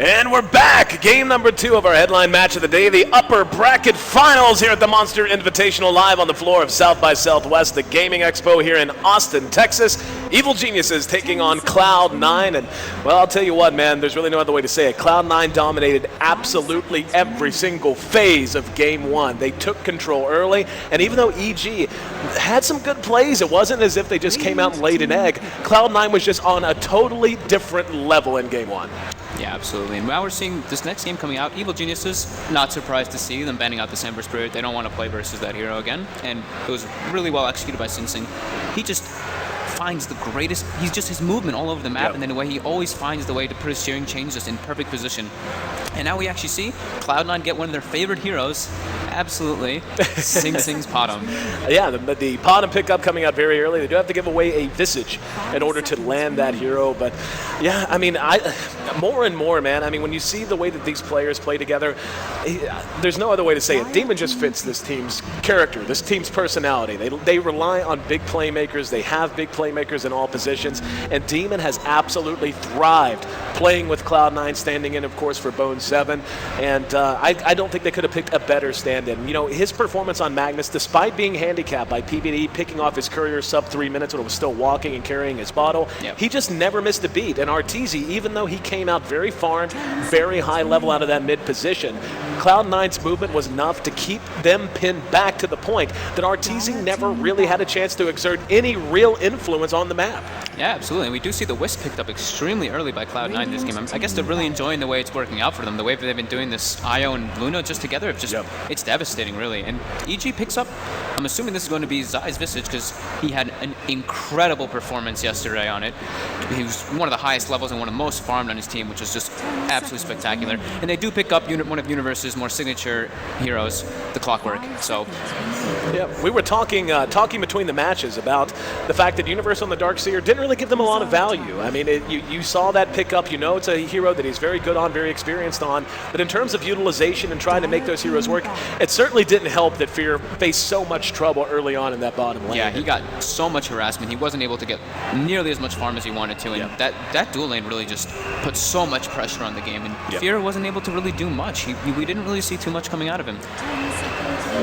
And we're back. Game number 2 of our headline match of the day, the upper bracket finals here at the Monster Invitational, live on the floor of South by Southwest, the Gaming Expo here in Austin, Texas. Evil Geniuses taking on Cloud9. And, well, I'll tell you what, man, there's really no other way to say it. Cloud9 dominated absolutely every single phase of Game 1. They took control early, and even though EG had some good plays, it wasn't as if they just came out and laid an egg. Cloud9 was just on a totally different level in Game 1. Yeah, absolutely. And now we're seeing this next game coming out. Evil Geniuses, not surprised to see them banning out the Ember Spirit. They don't want to play versus that hero again. And it was really well executed by Sing Sing. He just finds the greatest, he's just his movement all over the map, and then the way he always finds the way to put his steering chains just in perfect position. And now we actually see Cloud9 get one of their favorite heroes, absolutely, Sing Sing's Potom. Yeah, the Potom pickup coming out very early. They do have to give away a Visage in order to land that hero, but yeah, I mean, more and more, man, I mean, when you see the way that these players play together, there's no other way to say it. Demon just fits this team's character, this team's personality. They rely on big playmakers. They have big playmakers in all positions, and Demon has absolutely thrived playing with Cloud9, standing in, of course, for Bone 7, and I don't think they could have picked a better stand-in. You know, his performance on Magnus, despite being handicapped by PBD, picking off his courier sub 3 minutes when it was still walking and carrying his bottle, he just never missed a beat. And Arteezy, even though he came out very farmed, very high level out of that mid position, Cloud9's movement was enough to keep them pinned back to the point that Arteezy never really had a chance to exert any real influence on the map. Yeah, absolutely. And we do see the Wisp picked up extremely early by Cloud9 this game. I guess they're really enjoying the way it's working out for them, the way they've been doing this Io and Luna just together. It's devastating, really. And EG picks up, I'm assuming this is going to be Zai's Visage, because he had an incredible performance yesterday on it. He was one of the highest levels and one of the most farmed on his team, which was just absolutely spectacular. And they do pick up one of Universe's more signature heroes, the Clockwork. So, yeah, we were talking between the matches about the fact that Universe on the Darkseer didn't really give them a lot of value. I mean, you saw that pickup. You know it's a hero that he's very good on, very experienced on. But in terms of utilization and trying to make those heroes work, it certainly didn't help that Fear faced so much trouble early on in that bottom lane. Yeah, he got so much harassment. He wasn't able to get nearly as much farm as he wanted to. And that dual lane really just put so much pressure on the game. And Fear wasn't able to really do much. We didn't really see too much coming out of him.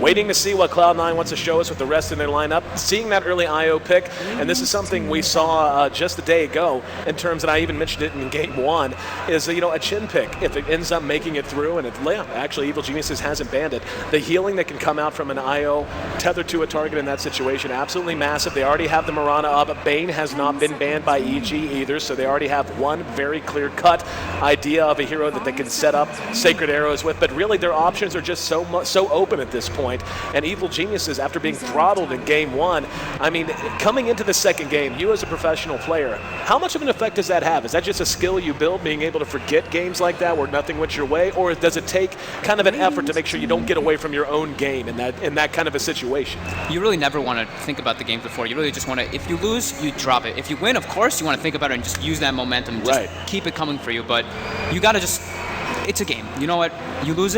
Waiting to see what Cloud9 wants to show us with the rest in their lineup. Seeing that early IO pick, and this is something we saw just a day ago in terms, and I even mentioned it in Game 1, is a chin pick. If it ends up making it through, and actually Evil Geniuses hasn't banned it, the healing that can come out from an IO tethered to a target in that situation, absolutely massive. They already have the Mirana up. Bane has not been banned by EG either, so they already have one very clear-cut idea of a hero that they can set up Sacred Arrows with, but really their options are just so open at this point. And Evil Geniuses, after being throttled in Game 1, I mean, coming into the second game, you as a professional player, how much of an effect does that have? Is that just a skill you build, being able to forget games like that where nothing went your way, or does it take kind of an effort to make sure you don't get away from your own game in that kind of a situation? You really never want to think about the game before. You really just want to, if you lose, you drop it. If you win, of course, you want to think about it and just use that momentum and just keep it coming for you. But you got to just, it's a game. You know what? You lose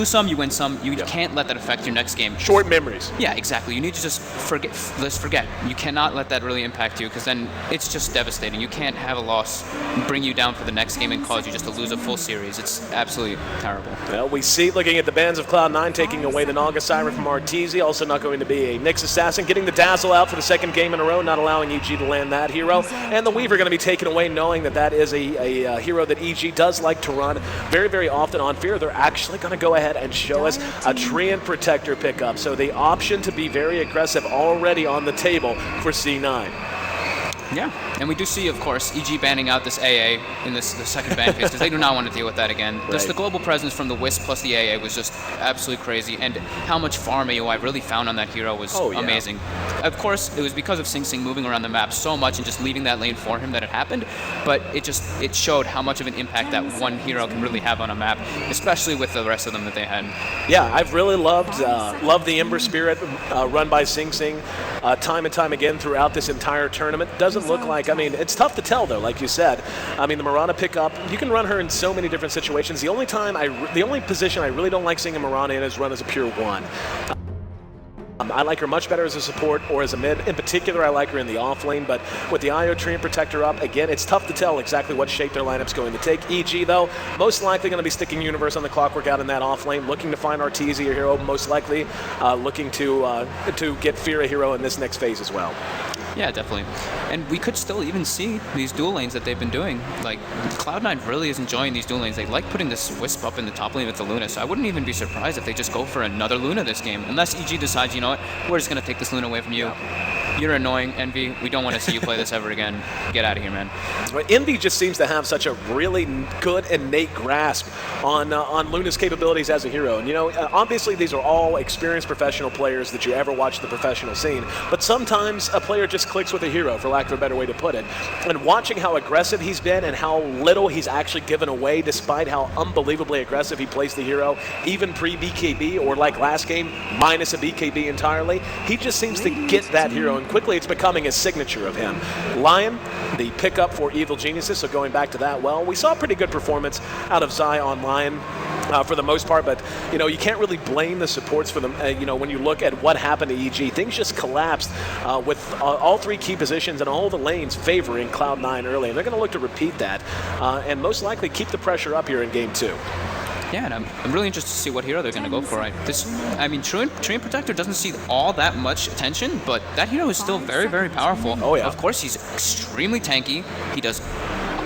some, you win some. You can't let that affect your next game. Short memories. Yeah, exactly. You need to just forget. You cannot let that really impact you, because then it's just devastating. You can't have a loss bring you down for the next game and cause you just to lose a full series. It's absolutely terrible. Well, we see, looking at the bands of Cloud9, taking away the Naga Siren from Arteezy, also not going to be a Nyx Assassin, getting the Dazzle out for the second game in a row, not allowing EG to land that hero, and the Weaver going to be taken away, knowing that is a hero that EG does like to run very, very often on Fear. They're actually going to go ahead and show us a Treant Protector pickup, so the option to be very aggressive already on the table for C9. Yeah, and we do see, of course, EG banning out this AA in the second ban phase, because they do not want to deal with that again. Just the global presence from the Wisp plus the AA was just absolutely crazy, and how much farm AOI really found on that hero was amazing. Of course, it was because of Sing Sing moving around the map so much and just leaving that lane for him that it happened, but it showed how much of an impact that one hero can really have on a map, especially with the rest of them that they had. Yeah, I've really loved the Ember Spirit run by Sing Sing time and time again throughout this entire tournament. Doesn't look like, I mean, it's tough to tell though, like you said. I mean, the Mirana pickup, you can run her in so many different situations. The only position I really don't like seeing a Mirana in is run as a pure 1. I like her much better as a support or as a mid. In particular, I like her in the off lane, but with the IO Tree and Protector up, again, it's tough to tell exactly what shape their lineup's going to take. EG, though, most likely going to be sticking Universe on the Clockwork out in that off lane, looking to find Arteezy, your hero, most likely looking to get Fear a hero in this next phase as well. Yeah, definitely. And we could still even see these dual lanes that they've been doing. Like, Cloud9 really is enjoying these dual lanes. They like putting this Wisp up in the top lane with the Luna, so I wouldn't even be surprised if they just go for another Luna this game. Unless EG decides, you know what, we're just going to take this Luna away from you. You're annoying, Envy. We don't want to see you play this ever again. Get out of here, man. Envy just seems to have such a really good innate grasp on Luna's capabilities as a hero. And, you know, obviously these are all experienced professional players that you ever watch the professional scene, but sometimes a player just clicks with a hero, for lack of a better way to put it. And watching how aggressive he's been and how little he's actually given away, despite how unbelievably aggressive he plays the hero, even pre-BKB or like last game, minus a BKB entirely, he just seems to get that hero, and quickly it's becoming a signature of him. Lion, the pickup for Evil Geniuses, so going back to that, well, we saw a pretty good performance out of Zai on Lion. For the most part, but you know, you can't really blame the supports for them. You know, when you look at what happened to EG, things just collapsed with all three key positions and all the lanes favoring Cloud9 early, and they're going to look to repeat that and most likely keep the pressure up here in Game 2. Yeah, and I'm really interested to see what hero they're going to go for. I mean, Tree and Protector doesn't see all that much attention, but that hero is still very, very powerful. Oh, yeah. Of course, he's extremely tanky. He does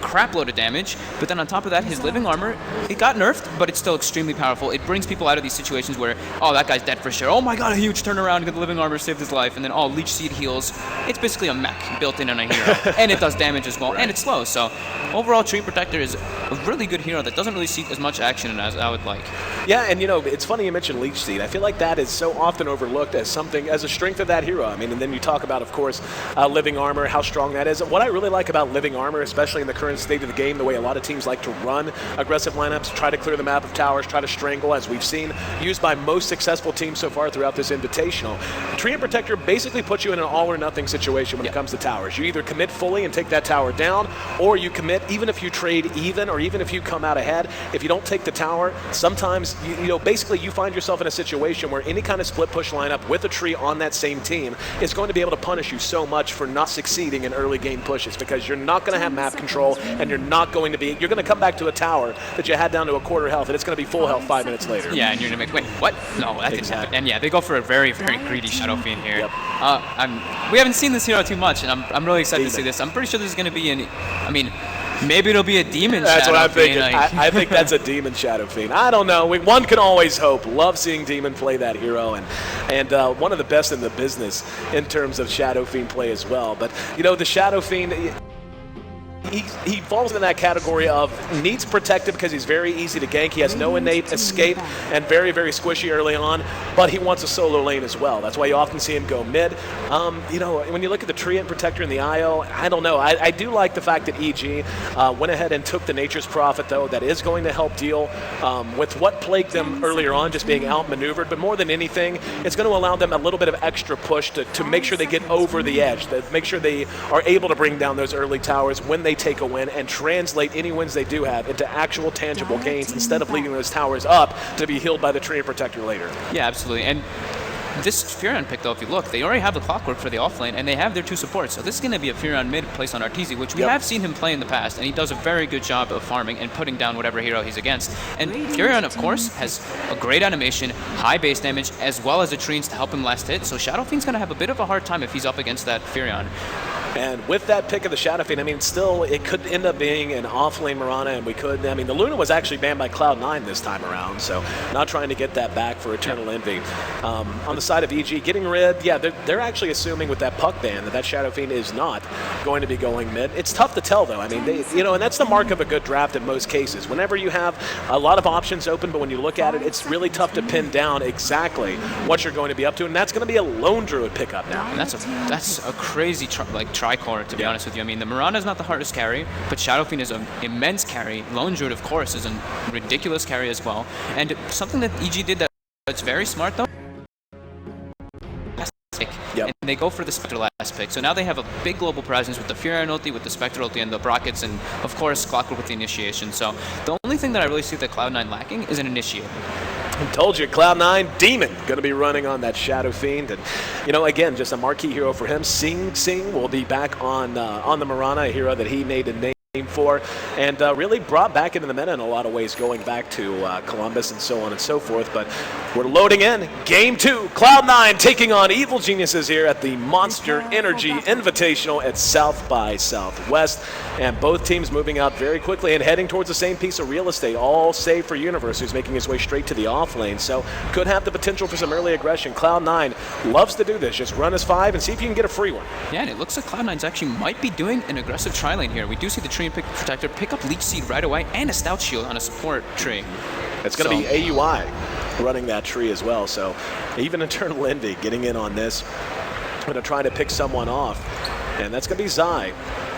crap load of damage, but then on top of that, his living armor, it got nerfed, but it's still extremely powerful. It brings people out of these situations where, oh, that guy's dead for sure. Oh my god, a huge turnaround because the living armor saved his life, and then, oh, Leech Seed heals. It's basically a mech built in on a hero, and it does damage as well, and it's slow. So overall, Tree Protector is a really good hero that doesn't really see as much action as I would like. Yeah, and you know, it's funny you mentioned Leech Seed. I feel like that is so often overlooked as something, as a strength of that hero. I mean, and then you talk about, of course, living armor, how strong that is. What I really like about living armor, especially in the current state of the game, the way a lot of teams like to run aggressive lineups, try to clear the map of towers, try to strangle, as we've seen used by most successful teams so far throughout this invitational. Tree and Protector basically puts you in an all or nothing situation when it comes to towers. You either commit fully and take that tower down, or you commit even if you trade even, or even if you come out ahead. If you don't take the tower, sometimes you know, basically you find yourself in a situation where any kind of split push lineup with a tree on that same team is going to be able to punish you so much for not succeeding in early game pushes, because you're not going to have map control, and you're going to come back to a tower that you had down to a quarter health, and it's going to be full health 5 minutes later. Yeah, and you're going to make, wait, what? No, that didn't happen. And yeah, they go for a very, very greedy Shadow Fiend here. Yep. We haven't seen this hero too much, and I'm really excited to see this. I'm pretty sure this is going to be maybe it'll be a demon That's Shadow what I'm Fiend. thinking. I think that's a demon Shadow Fiend. I don't know. One can always hope. Love seeing Demon play that hero, and one of the best in the business in terms of Shadow Fiend play as well. But, you know, the Shadow Fiend, he falls into that category of needs protected because he's very easy to gank. He has no innate escape and very, very squishy early on, but he wants a solo lane as well. That's why you often see him go mid. You know, when you look at the Tree and Protector in the IO, I don't know. I do like the fact that EG went ahead and took the Nature's Prophet, though. That is going to help deal with what plagued them earlier on, just being outmaneuvered. But more than anything, it's going to allow them a little bit of extra push to make sure they get over the edge, to make sure they are able to bring down those early towers when they take a win, and translate any wins they do have into actual tangible gains instead of leaving those towers up to be healed by the Tree and Protector later. Yeah, absolutely. And this Furion pick, though, if you look, they already have the Clockwork for the offlane, and they have their two supports. So this is going to be a Furion mid placed on Arteezy, which we have seen him play in the past, and he does a very good job of farming and putting down whatever hero he's against. And Furion, of course, has a great animation, high base damage, as well as the trees to help him last hit. So Shadow Fiend's going to have a bit of a hard time if he's up against that Furion. And with that pick of the Shadow Fiend, I mean, still, it could end up being an off-lane Mirana, and the Luna was actually banned by Cloud9 this time around, so not trying to get that back for Eternal Envy. On the side of EG, getting rid, they're actually assuming with that puck ban that Shadow Fiend is not going to be going mid. It's tough to tell, though. I mean, and that's the mark of a good draft in most cases. Whenever you have a lot of options open, but when you look at it, it's really tough to pin down exactly what you're going to be up to, and that's going to be a Lone Druid pickup now. And that's a crazy tricore, to be honest with you. I mean, the Mirana is not the hardest carry, but Shadow Fiend is an immense carry. Lone Druid, of course, is a ridiculous carry as well. And something that EG did that's very smart, though, and they go for the Spectre last pick. So now they have a big global presence with the Furion ulti, with the Spectre ulti, and the Brockets, and of course Clockwork with the initiation. So the only thing that I really see that Cloud9 lacking is an initiator. Told you, Cloud9, Demon going to be running on that Shadow Fiend. And, again, just a marquee hero for him. Sing Sing will be back on the Mirana, a hero that he made a name for, and really brought back into the meta in a lot of ways, going back to Columbus and so on and so forth. But we're loading in. Game 2, Cloud9 taking on Evil Geniuses here at the Monster Energy Invitational at South by Southwest. And both teams moving out very quickly and heading towards the same piece of real estate, all save for Universe, who's making his way straight to the off lane. So could have the potential for some early aggression. Cloud9 loves to do this. Just run as 5 and see if you can get a free one. Yeah, and it looks like Cloud9's actually might be doing an aggressive tri-lane here. We do see the Tree and Protector pick up Leech Seed right away and a Stout Shield on a support tree. It's going to be AUI running that tree as well. So even Eternal Envy getting in on this. Going to try to pick someone off. And that's going to be Zai.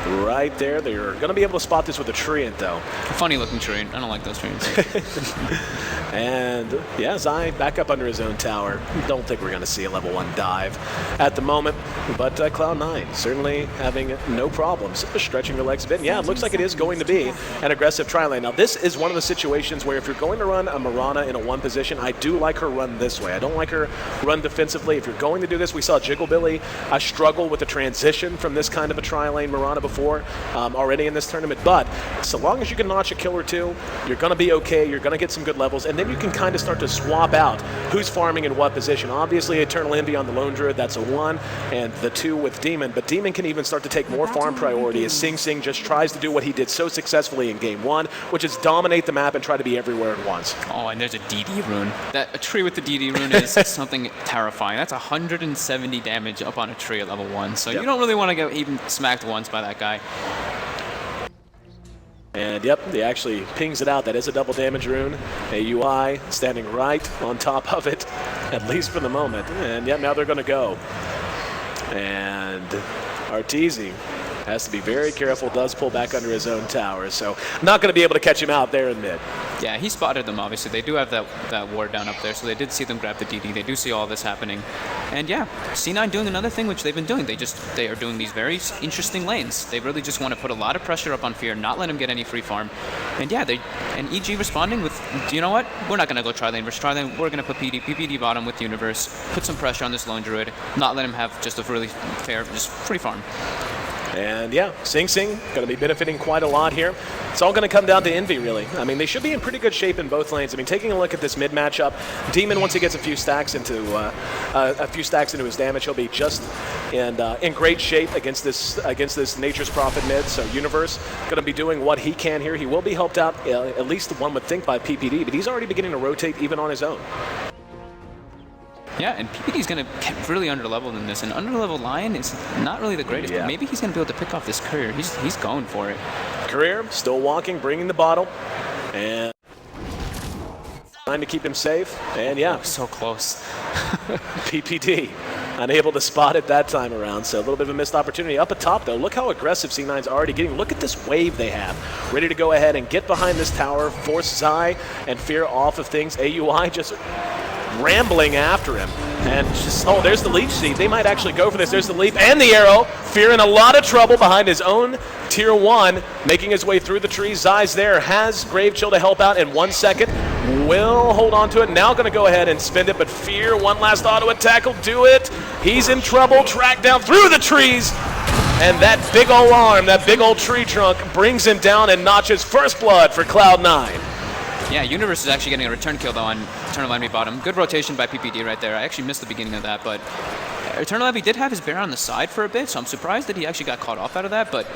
Right there. They're going to be able to spot this with a Treant, though. A funny looking Treant. I don't like those Treants. And, yeah, Zai back up under his own tower. Don't think we're going to see a level 1 dive at the moment. But Cloud9 certainly having no problems stretching their legs a bit. And, yeah, it looks like it is going to be an aggressive tri-lane. Now, this is one of the situations where if you're going to run a Mirana in a 1 position, I do like her run this way. I don't like her run defensively. If you're going to do this, we saw Jigglebilly struggle with the transition from this kind of a tri-lane Mirana before already in this tournament. But so long as you can notch a kill or 2, you're going to be okay. You're going to get some good levels. And then you can kind of start to swap out who's farming in what position. Obviously, Eternal Envy on the Lone Druid, that's a 1, and the 2 with Demon. But Demon can even start to take more farm priority as Sing Sing just tries to do what he did so successfully in Game 1, which is dominate the map and try to be everywhere at once. Oh, and there's a DD rune. A tree with the DD rune is something terrifying. That's 170 damage up on a tree at level 1, so you don't really want to get even smacked once by that guy. And yep, he actually pings it out. That is a double damage rune. AUI standing right on top of it, at least for the moment. And yep, now they're going to go. And Arteezy has to be very careful, does pull back under his own tower, so not going to be able to catch him out there in mid. Yeah, he spotted them, obviously. They do have that ward down up there, so they did see them grab the DD. They do see all this happening. And yeah, C9 doing another thing which they've been doing. They are doing these very interesting lanes. They really just want to put a lot of pressure up on Fear, not let him get any free farm. And yeah, and EG responding with, you know what? We're not going to go tri-lane versus tri-lane. We're going to put PPD bottom with Universe, put some pressure on this Lone Druid, not let him have just a really fair, just free farm. And yeah, Sing Sing going to be benefiting quite a lot here. It's all going to come down to Envy, really. I mean, they should be in pretty good shape in both lanes. I mean, taking a look at this mid matchup, Demon, once he gets a few stacks into his damage, he'll be just in great shape against this Nature's Prophet mid. So Universe going to be doing what he can here. He will be helped out, at least one would think, by PPD, but he's already beginning to rotate even on his own. Yeah, and PPD's going to get really underleveled in this, and underleveled Lion is not really the greatest, but maybe he's going to be able to pick off this Courier. He's going for it. Courier still walking, bringing the bottle, and trying to keep him safe, and yeah. So close. PPD unable to spot it that time around, so a little bit of a missed opportunity. Up atop, though, look how aggressive C9's already getting. Look at this wave they have. Ready to go ahead and get behind this tower, force Zai and Fear off of things. AUI just rambling after him, and just, oh, there's the Leech Seed. They might actually go for this. There's the leap and the arrow. Fear in a lot of trouble behind his own tier 1, making his way through the trees. Zai's there, has Grave Chill to help out in 1 second. Will hold on to it. Now going to go ahead and spend it, but Fear, one last auto attack will do it. He's in trouble, tracked down through the trees, and that big ol' arm, that big old tree trunk brings him down and notches first blood for Cloud9. Yeah, Universe is actually getting a return kill, though, on Eternal Envy bottom. Good rotation by PPD right there. I actually missed the beginning of that, but Eternal Envy did have his bear on the side for a bit, so I'm surprised that he actually got caught off out of that, but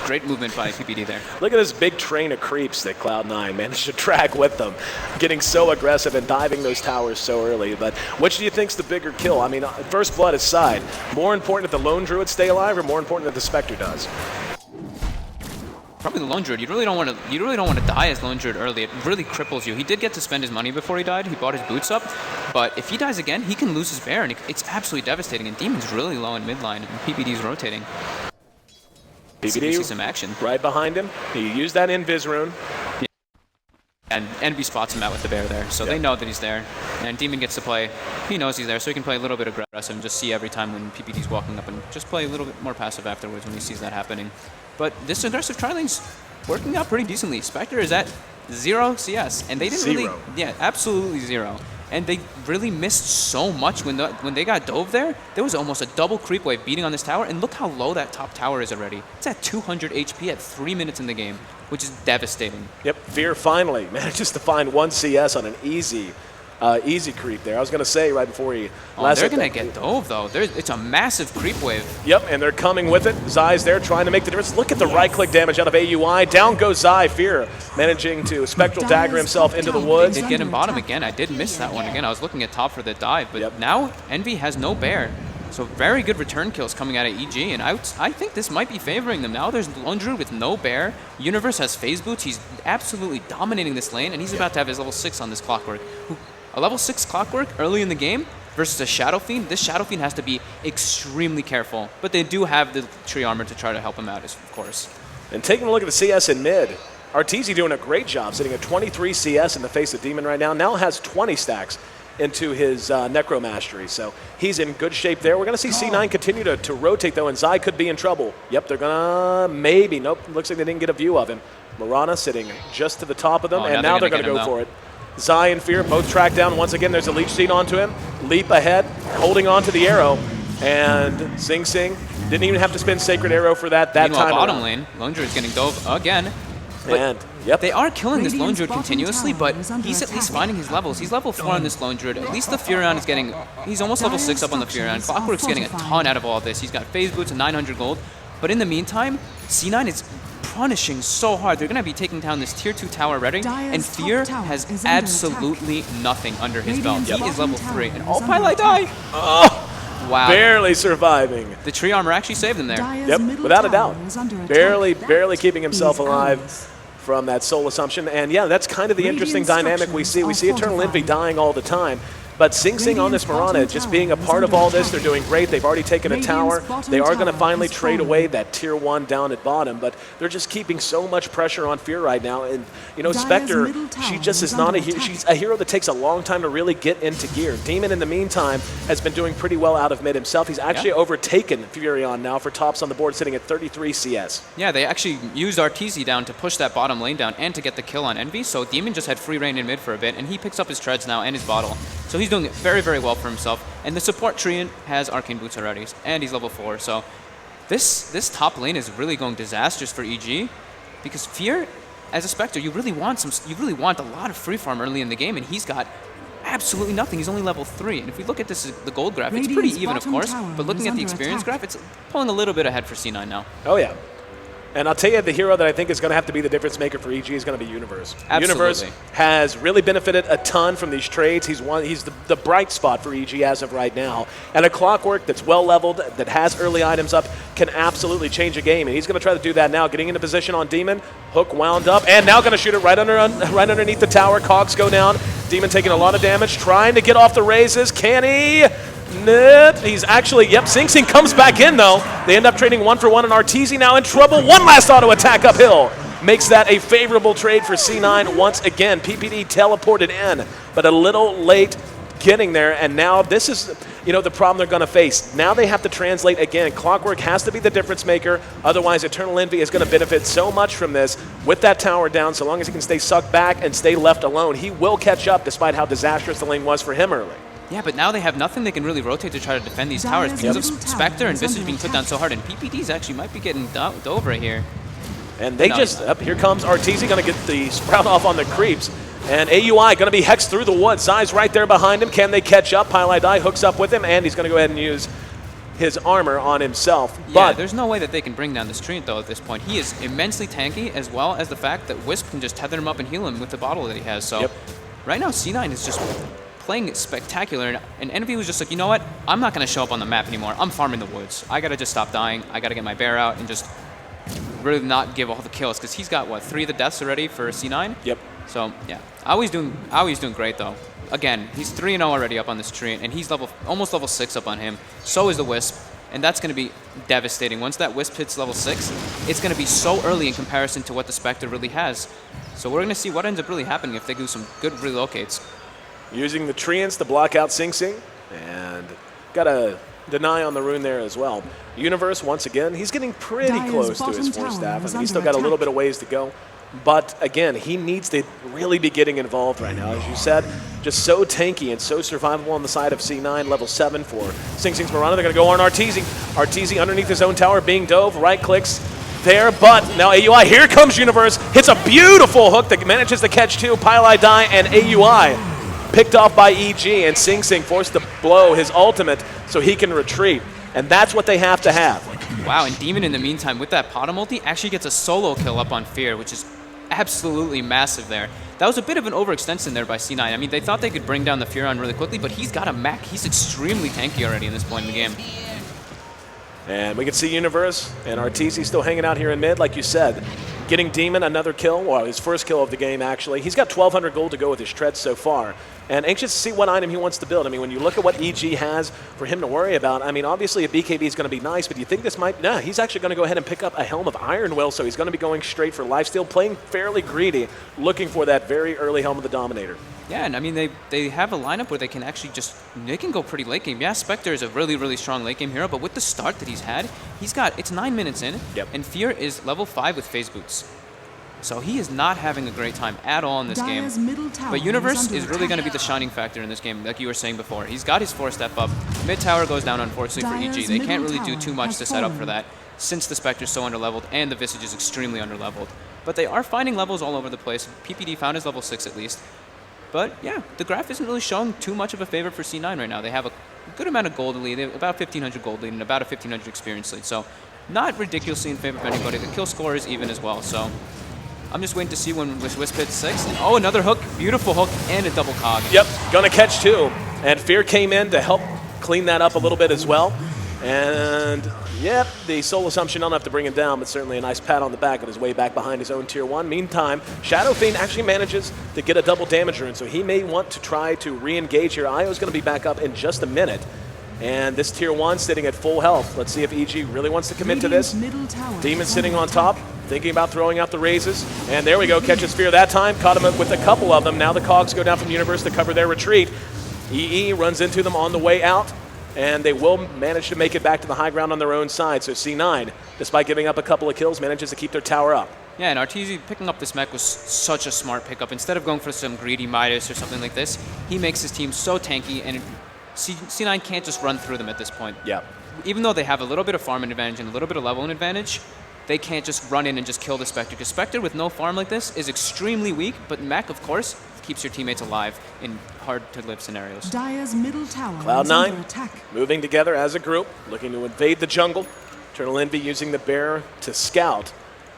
great movement by PPD there. Look at this big train of creeps that Cloud9 managed to drag with them, getting so aggressive and diving those towers so early. But which do you think's the bigger kill? I mean, first blood aside, more important that the Lone Druid stay alive or more important that the Spectre does? Probably the Lone Druid. You really don't want to die as Lone Druid early. It really cripples you. He did get to spend his money before he died. He bought his boots up, but if he dies again, he can lose his bear, and it's absolutely devastating. And Demon's really low in midline, and PPD's rotating. PPD see some action right behind him. He used that Invis rune. Yeah. And Envy spots him out with the bear there, so they know that he's there. And Demon gets to play. He knows he's there, so he can play a little bit aggressive and just see every time when PPD's walking up, and just play a little bit more passive afterwards when he sees that happening. But this aggressive tri-lane's working out pretty decently. Spectre is at 0 CS, and they didn't really, Zero. yeah, absolutely 0. And they really missed so much when they got dove there. There was almost a double creep wave beating on this tower, and look how low that top tower is already. It's at 200 HP at 3 minutes in the game, which is devastating. Yep, Fear finally manages to find 1 CS on an easy creep there. I was going to say right before he... they're going to get dove, though. It's a massive creep wave. Yep, and they're coming with it. Zai's there trying to make the difference. Look at the right-click damage out of AUI. Down goes Zai. Fear managing to Spectral Dagger himself into the woods. Did get him bottom again. I did miss that one again. I was looking at top for the dive, but now Envy has no bear. So very good return kills coming out of EG, and I think this might be favoring them. Now there's Lone Druid with no bear. Universe has phase boots. He's absolutely dominating this lane, and he's about to have his level 6 on this Clockwork. A level 6 Clockwork early in the game versus a Shadow Fiend. This Shadow Fiend has to be extremely careful, but they do have the tree armor to try to help him out, of course. And taking a look at the CS in mid, Arteezy doing a great job, sitting at 23 CS in the face of Demon right now. Now has 20 stacks into his Necro Mastery, so he's in good shape there. We're going to see C9 continue to rotate, though, and Zai could be in trouble. Yep, they're going to maybe. Nope, looks like they didn't get a view of him. Mirana sitting just to the top of them, and now they're going to go for it. Zai and Fear both track down. Once again, there's a Leech Seed onto him. Leap ahead, holding on to the arrow. And Sing Sing didn't even have to spend Sacred Arrow for that time. Bottom lane, Lone Druid is getting dove again. And they are killing this Lone Druid continuously, but he's at least finding his levels. He's level 4 on this Lone Druid. At least the Furion is getting... He's almost level 6 up on the Furion. Clockwork's getting a ton out of all this. He's got phase boots and 900 gold. But in the meantime, C9 is punishing so hard. They're going to be taking down this tier 2 tower ready, and Fear has absolutely nothing under his belt. He is level 3, and Pylai die! Oh, wow. Barely surviving. The tree armor actually saved him there. Yep, without a doubt. Barely keeping himself alive from that soul assumption. And yeah, that's kind of the interesting dynamic we see. We see Eternal Envy dying all the time. But Sing Sing on this Mirana, just being a part of all this, they're doing great. They've already taken a tower. They are going to finally trade away that tier 1 down at bottom, but they're just keeping so much pressure on Fear right now. And, you know, Spectre, she just is not a hero. She's a hero that takes a long time to really get into gear. Demon, in the meantime, has been doing pretty well out of mid himself. He's actually overtaken Furion now for tops on the board, sitting at 33 CS. Yeah, they actually used Arteezy down to push that bottom lane down and to get the kill on Envy, so Demon just had free reign in mid for a bit, and he picks up his treads now and his bottle. So he's doing it very, very well for himself. And the support Treant has Arcane Boots already, and he's level 4. So this top lane is really going disastrous for EG, because Fear, as a Spectre, you really want a lot of free farm early in the game, and he's got absolutely nothing. He's only level 3. And if we look at the gold graph, it's pretty even, of course, but looking at the experience graph, it's pulling a little bit ahead for C9 now. Oh, yeah. And I'll tell you, the hero that I think is going to have to be the difference maker for EG is going to be Universe. Absolutely. Universe has really benefited a ton from these trades. He's the bright spot for EG as of right now. And a Clockwork that's well leveled, that has early items up, can absolutely change a game. And he's going to try to do that now, getting into position on Demon. Hook wound up, and now going to shoot it right underneath the tower. Cogs go down. Demon taking a lot of damage, trying to get off the raises. Can he? He's actually, Sing Sing comes back in, though. They end up trading 1-for-1, and Arteezy now in trouble. One last auto attack uphill. Makes that a favorable trade for C9 once again. PPD teleported in, but a little late getting there, and now this is, the problem they're going to face. Now they have to translate again. Clockwork has to be the difference maker, otherwise Eternal Envy is going to benefit so much from this. With that tower down, so long as he can stay sucked back and stay left alone, he will catch up despite how disastrous the lane was for him early. Yeah, but now they have nothing they can really rotate to try to defend these towers because of Spectre and Visage being put down so hard, and PPDs actually might be getting dove right here. And they here comes Arteezy, going to get the sprout off on the creeps. And AUI going to be hexed through the woods. Zai's right there behind him. Can they catch up? Pylai hooks up with him, and he's going to go ahead and use his armor on himself. Yeah, but there's no way that they can bring down this Treant, though, at this point. He is immensely tanky, as well as the fact that Wisp can just tether him up and heal him with the bottle that he has. So right now, C9 is just playing it spectacular, and Envy was just like, you know what? I'm not going to show up on the map anymore. I'm farming the woods. I got to just stop dying. I got to get my bear out and just really not give all the kills, because he's got, what, 3 of the deaths already for C9? Yep. So, yeah. Aoi's doing great, though. Again, he's 3-0 already up on this tree, and he's almost level 6 up on him. So is the Wisp, and that's going to be devastating. Once that Wisp hits level 6, it's going to be so early in comparison to what the Spectre really has. So we're going to see what ends up really happening if they do some good relocates. Using the Treants to block out Sing Sing, and got a deny on the rune there as well. Universe, once again, he's getting pretty close to his 4 staff. I mean, he's still got a little bit of ways to go. But again, he needs to really be getting involved right now. As you said, just so tanky and so survivable on the side of C9, level 7 for Sing Sing's Mirana. They're going to go on Arteezy. Arteezy underneath his own tower, being dove, right clicks there, but now AUI, here comes Universe, hits a beautiful hook that manages to catch two, Pylai Die, and AUI picked off by EG, and Sing Sing forced to blow his ultimate so he can retreat. And that's what they have to have. Wow, and Demon in the meantime, with that Pada multi, actually gets a solo kill up on Fear, which is absolutely massive there. That was a bit of an overextension there by C9. I mean, they thought they could bring down the Furon really quickly, but he's got a mech. He's extremely tanky already in this point in the game. And we can see Universe and Arteezy still hanging out here in mid, like you said. Getting Demon another kill, well, his first kill of the game, actually. He's got 1,200 gold to go with his treads so far. And anxious to see what item he wants to build. I mean, when you look at what EG has for him to worry about, I mean, obviously a BKB is going to be nice, but do you think this might... Nah, he's actually going to go ahead and pick up a Helm of Iron Will, so he's going to be going straight for lifesteal, playing fairly greedy, looking for that very early Helm of the Dominator. Yeah, and I mean, they have a lineup where they can actually just, they can go pretty late game. Yeah, Spectre is a really, really strong late game hero, but with the start that he's had, he's got, it's 9 minutes in, and Fear is level 5 with phase boots. So he is not having a great time at all in this game. But Universe is really going to be the shining factor in this game, like you were saying before. He's got his 4-step up. Mid tower goes down, unfortunately, for EG. They can't really do too much to set up for that, since the Spectre is so underleveled and the Visage is extremely underleveled. But they are finding levels all over the place. PPD found his level 6 at least. But yeah, the graph isn't really showing too much of a favor for C9 right now. They have a good amount of gold lead. They have about 1,500 gold lead and about a 1,500 experience lead. So not ridiculously in favor of anybody. The kill score is even as well. So I'm just waiting to see when Wisp hits 6. And, oh, another hook. Beautiful hook and a double cog. Yep, gonna catch two. And Fear came in to help clean that up a little bit as well. And yep, the soul assumption, don't have to bring him down, but certainly a nice pat on the back of his way back behind his own tier 1. Meantime, Shadow Fiend actually manages to get a double damager in, so he may want to try to re-engage here. Io's going to be back up in just a minute. And this tier 1 sitting at full health. Let's see if EG really wants to commit to this. Demon sitting on top, thinking about throwing out the raises. And there we go, catches Fear that time. Caught him with a couple of them. Now the cogs go down from Universe to cover their retreat. EE runs into them on the way out. And they will manage to make it back to the high ground on their own side. So C9, despite giving up a couple of kills, manages to keep their tower up. Yeah, and Arteezy picking up this mech was such a smart pickup. Instead of going for some greedy Midas or something like this, he makes his team so tanky, and C9 can't just run through them at this point. Yeah. Even though they have a little bit of farm advantage and a little bit of level advantage, they can't just run in and just kill the Spectre. Because Spectre with no farm like this is extremely weak, but mech, of course, keeps your teammates alive in hard-to-live scenarios. Dire's middle tower Cloud9 moving together as a group, looking to invade the jungle. Eternal Envy using the bear to scout.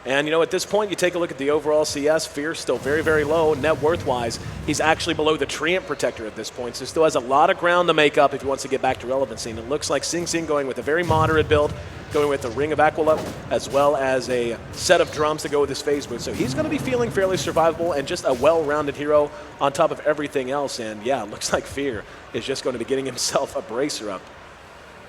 And, you know, at this point, you take a look at the overall CS. Fear still very, very low net worth-wise. He's actually below the Treant Protector at this point, so still has a lot of ground to make up if he wants to get back to relevancy. And it looks like Sing Sing going with a very moderate build, going with a Ring of Aquila, as well as a set of drums to go with his phase boost. So he's going to be feeling fairly survivable and just a well-rounded hero on top of everything else. And, yeah, it looks like Fear is just going to be getting himself a bracer up.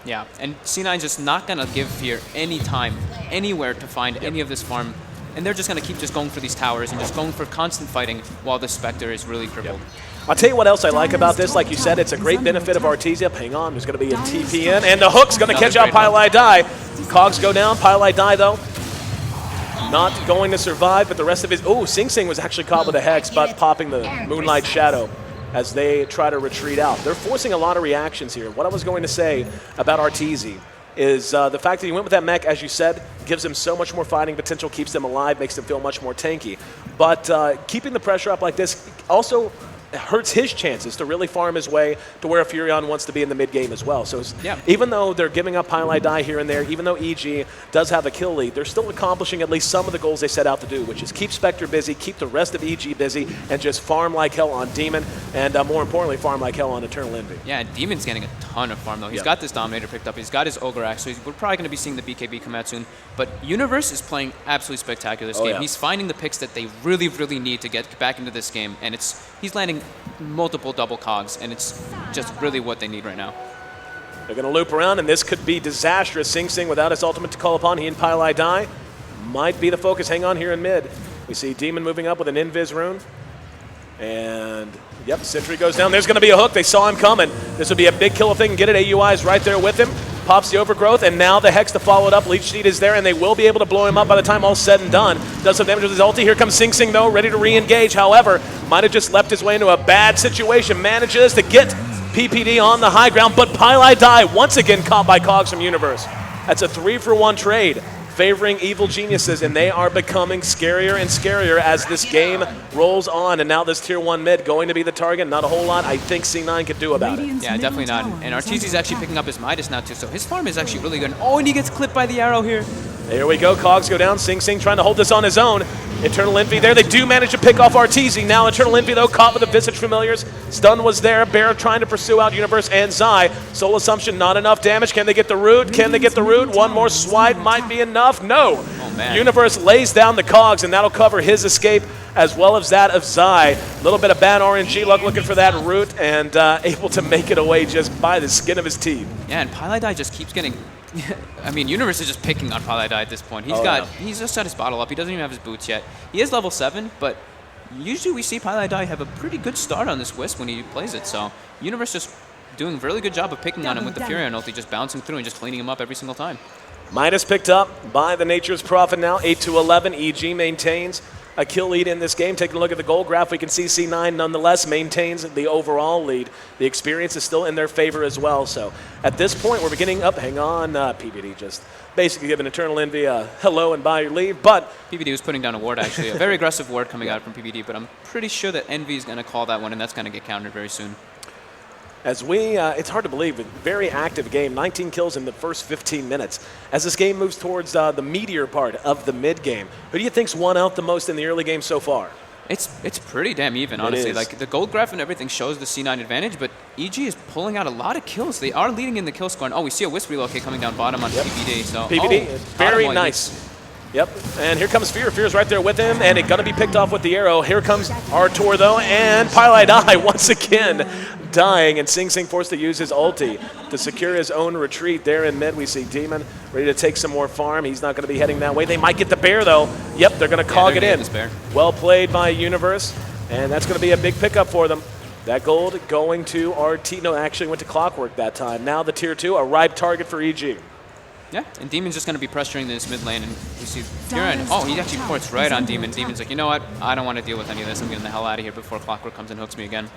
Yeah, and C9's just not going to give Fear any time, anywhere to find any of this farm. And they're just going to keep just going for these towers and just going for constant fighting while the Spectre is really crippled. I'll tell you what else I like about this. Like you said, it's a great benefit of Arteezy. Hang on, there's going to be a TP in, and the hook's going to catch out Pylai Die. Cogs go down. Pylai Die, though, not going to survive, but the rest of his... Oh, Sing Sing was actually caught with a Hex, but popping the Moonlight Shadow as they try to retreat out. They're forcing a lot of reactions here. What I was going to say about Arteezy is the fact that he went with that mech, as you said, gives him so much more fighting potential, keeps them alive, makes them feel much more tanky. But keeping the pressure up like this also hurts his chances to really farm his way to where Furion wants to be in the mid-game as well. So even though they're giving up Pylai Die here and there, even though EG does have a kill lead, they're still accomplishing at least some of the goals they set out to do, which is keep Spectre busy, keep the rest of EG busy, and just farm like hell on Demon, and more importantly, farm like hell on Eternal Envy. Yeah, and Demon's getting a ton of farm, though. He's got this Dominator picked up. He's got his Ogre Axe, so we're probably going to be seeing the BKB come out soon. But Universe is playing absolutely spectacular this game. Yeah. He's finding the picks that they really, really need to get back into this game, and he's landing multiple double cogs, and it's just really what they need right now. They're going to loop around, and this could be disastrous. Sing Sing without his ultimate to call upon. He and Pylai Die might be the focus. Hang on here in mid. We see Demon moving up with an Invis rune. And, yep, Sentry goes down. There's going to be a hook. They saw him coming. This would be a big kill if they can get it. AUI is right there with him. Pops the Overgrowth, and now the Hex to follow it up. Leech Seed is there, and they will be able to blow him up by the time all's said and done. Does some damage with his ulti. Here comes Sing Sing, though, ready to re-engage. However, might have just left his way into a bad situation. Manages to get PPD on the high ground, but Pylai Die once again caught by Cogs from Universe. That's a 3-for-1 trade favoring Evil Geniuses, and they are becoming scarier and scarier as this game rolls on. And now this Tier 1 mid going to be the target. Not a whole lot I think C9 could do about it. Yeah, definitely not. And Arteezy's actually picking up his Midas now too, so his farm is actually really good. Oh, and he gets clipped by the arrow here. There we go. Cogs go down. Sing Sing trying to hold this on his own. Eternal Envy there. They do manage to pick off Arteezy. Now Eternal Envy, though, caught with the Visage Familiars. Stun was there. Bear trying to pursue out Universe and Zai. Soul Assumption, not enough damage. Can they get the root? Can they get the root? One more swipe might be enough. No. Oh, man. Universe lays down the Cogs, and that'll cover his escape as well as that of Zai. A little bit of bad RNG luck looking for that root, and able to make it away just by the skin of his teeth. Yeah, and Pylai Die just keeps getting... I mean, Universe is just picking on Pylai Die at this point. He's just set his bottle up. He doesn't even have his boots yet. He is level 7, but usually we see Pylai Die have a pretty good start on this Wisp when he plays it. So Universe just doing a really good job of picking on him with the Furion ulti, just bouncing through and just cleaning him up every single time. Midas picked up by the Nature's Prophet now, 8-11. EG maintains a kill lead in this game. Taking a look at the goal graph, we can see C9 nonetheless maintains the overall lead. The experience is still in their favor as well. So at this point, we're beginning up. Hang on, PBD just basically giving Eternal Envy a hello and bye your leave. But PBD was putting down a ward, actually. A very aggressive ward coming out from PBD, but I'm pretty sure that Envy is going to call that one, and that's going to get countered very soon. As it's hard to believe, but very active game, 19 kills in the first 15 minutes. As this game moves towards the meatier part of the mid game, who do you think's won out the most in the early game so far? It's pretty damn even, honestly. Like the gold graph and everything shows the C9 advantage, but EG is pulling out a lot of kills. They are leading in the kill score. And, we see a Wisp relocate coming down bottom on PPD. So PPD, very nice. Yep, and here comes Fear. Fear's right there with him, and it's going to be picked off with the arrow. Here comes Artur, though, and Pylai Die once again dying, and Sing Sing forced to use his ulti to secure his own retreat. There in mid, we see Demon ready to take some more farm. He's not going to be heading that way. They might get the bear, though. Yep, they're going to cog it in. Well played by Universe, and that's going to be a big pickup for them. That gold going to RT. No, actually went to Clockwork that time. Now the Tier 2, a ripe target for EG. Yeah, and Demon's just going to be pressuring this mid lane, and we see Furion. Oh, he actually ports right on Demon. Demon's like, you know what? I don't want to deal with any of this. I'm getting the hell out of here before Clockwork comes and hooks me again.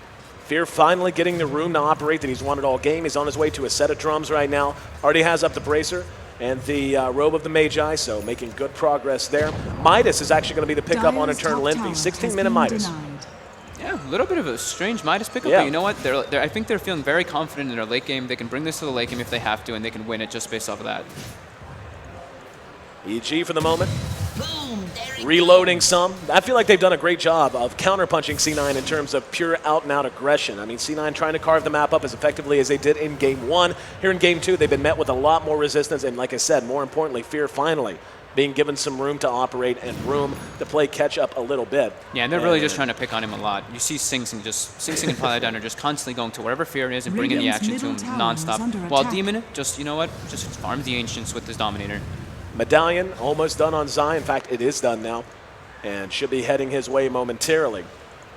Fear finally getting the room to operate that he's wanted all game. He's on his way to a set of drums right now. Already has up the Bracer and the Robe of the Magi, so making good progress there. Midas is actually going to be the pickup on Eternal Envy. 16-minute Midas. Yeah, a little bit of a strange Midas pickup, but you know what? I think they're feeling very confident in their late game. They can bring this to the late game if they have to, and they can win it just based off of that. EG for the moment. Reloading some. I feel like they've done a great job of counterpunching C9 in terms of pure out-and-out aggression. I mean, C9 trying to carve the map up as effectively as they did in Game 1. Here in Game 2, they've been met with a lot more resistance, and like I said, more importantly, Fear finally being given some room to operate and room to play catch-up a little bit. Yeah, and they're really just trying to pick on him a lot. You see Sing Sing and Pylai Die are just constantly going to wherever Fear is and bringing the action to him non-stop. While Demon just, you know what, just farms the Ancients with his Dominator. Medallion almost done on Zai. In fact, it is done now and should be heading his way momentarily.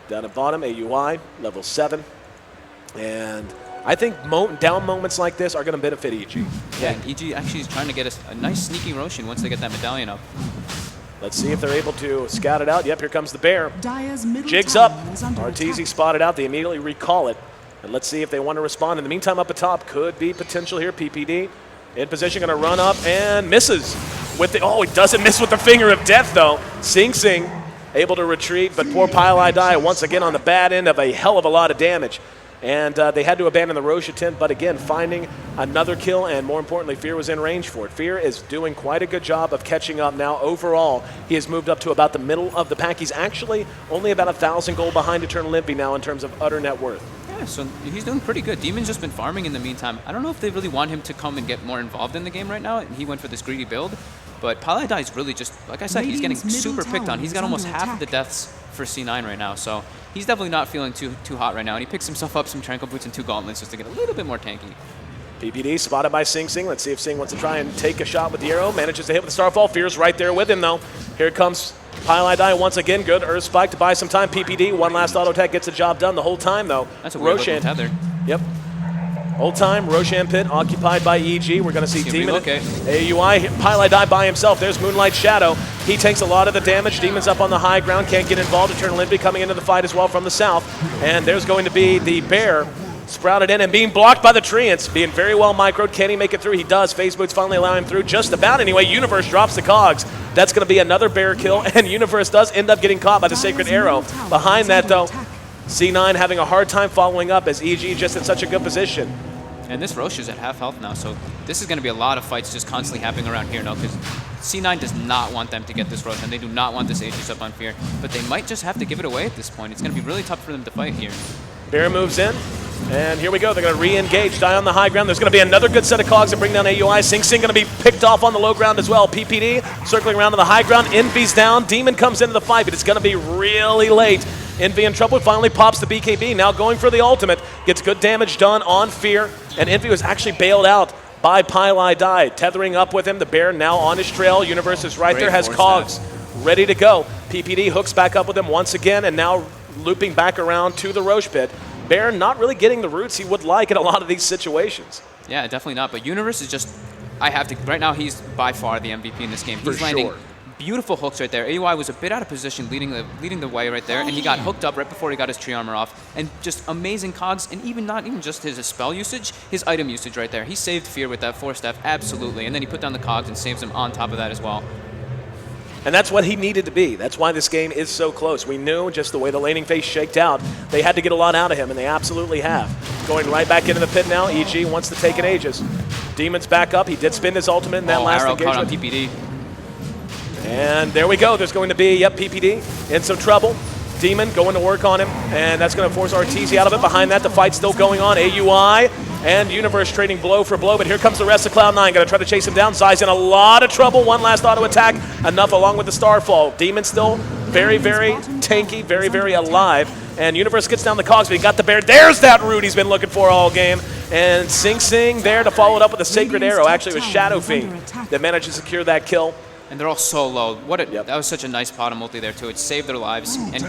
Down at bottom, AUI, level 7. And I think down moments like this are going to benefit EG. Yeah, and EG actually is trying to get a nice sneaky Roshan once they get that Medallion up. Let's see if they're able to scout it out. Yep, here comes the bear. Jigs up. Arteezy spotted out. They immediately recall it. And let's see if they want to respond. In the meantime, up atop could be potential here. PPD in position, going to run up and misses. With the, he doesn't miss with the finger of death, though. Sing Sing able to retreat, but poor Pylai Die once again on the bad end of a hell of a lot of damage. And they had to abandon the Roche attempt, but again, finding another kill, and more importantly, Fear was in range for it. Fear is doing quite a good job of catching up now. Overall, he has moved up to about the middle of the pack. He's actually only about 1,000 gold behind Eternal Envy now in terms of utter net worth. Yeah, so he's doing pretty good. Demon's just been farming in the meantime. I don't know if they really want him to come and get more involved in the game right now, and he went for this greedy build. But Pylai Die is really just, like I said, he's getting super picked on. He's got almost half of the deaths for C9 right now, so he's definitely not feeling too hot right now, and he picks himself up some Tranquil Boots and 2 Gauntlets just to get a little bit more tanky. PPD spotted by Sing Sing. Let's see if Sing wants to try and take a shot with the arrow. Manages to hit with the Starfall. Fear's right there with him, though. Here comes Pylai Die once again. Good Earth Spike to buy some time. PPD, one last auto attack, gets the job done the whole time, though. That's a weird looking tether. Yep. Old time, Roshan Pit occupied by EG. We're going to see Demon. Okay. AUI, Pile Die by himself. There's Moonlight Shadow. He takes a lot of the damage. Demon's up on the high ground, can't get involved. Eternal Envy coming into the fight as well from the south. And there's going to be the Bear sprouted in and being blocked by the Treants, being very well microed. Can he make it through? He does. Phase Boots finally allow him through just about anyway. Universe drops the cogs. That's going to be another Bear kill, and Universe does end up getting caught by the Sacred Arrow. Behind that, though, C9 having a hard time following up as EG just in such a good position. And this Roche is at half health now, so this is going to be a lot of fights just constantly happening around here now, because C9 does not want them to get this Roche, and they do not want this Aegis up on Fear. But they might just have to give it away at this point. It's going to be really tough for them to fight here. Bear moves in. And here we go. They're going to re-engage. Die on the high ground. There's going to be another good set of cogs to bring down AUI. Sing Sing going to be picked off on the low ground as well. PPD circling around to the high ground. Envy's down. Demon comes into the fight, but it's going to be really late. Envy in trouble. Finally pops the BKB. Now going for the ultimate. Gets good damage done on Fear. And Envy was actually bailed out by Pile Die. Tethering up with him. The Bear now on his trail. Universe is right there. Has cogs ready to go. PPD hooks back up with him once again. And now looping back around to the Roche Pit. Bear not really getting the roots he would like in a lot of these situations. Yeah, definitely not. But Universe is just, right now he's by far the MVP in this game. He's landing beautiful hooks right there. AUI was a bit out of position leading the way right there, and he got hooked up right before he got his tree armor off. And just amazing cogs, and not even just his spell usage, his item usage right there. He saved Fear with that Force Staff, absolutely. And then he put down the cogs and saves him on top of that as well. And that's what he needed to be. That's why this game is so close. We knew just the way the laning phase shaked out, they had to get a lot out of him, and they absolutely have. Going right back into the pit now, EG wants to take an Aegis. Demon's back up. He did spin his ultimate in that last arrow engagement. caught on PPD. And there we go. There's going to be, PPD in some trouble. Demon going to work on him, and that's going to force Arteezy out of it. Behind that, the fight's still going on. AUI and Universe trading blow for blow, but here comes the rest of Cloud9. Going to try to chase him down. Zai's in a lot of trouble. One last auto attack. Enough along with the Starfall. Demon still very, very tanky, very, very alive. And Universe gets down the cogs, but he got the Bear. There's that root he's been looking for all game. And Sing Sing there to follow it up with a Sacred Arrow. Actually, it was Shadow Fiend that managed to secure that kill. And they're all so low. That was such a nice pot of multi there too. It saved their lives and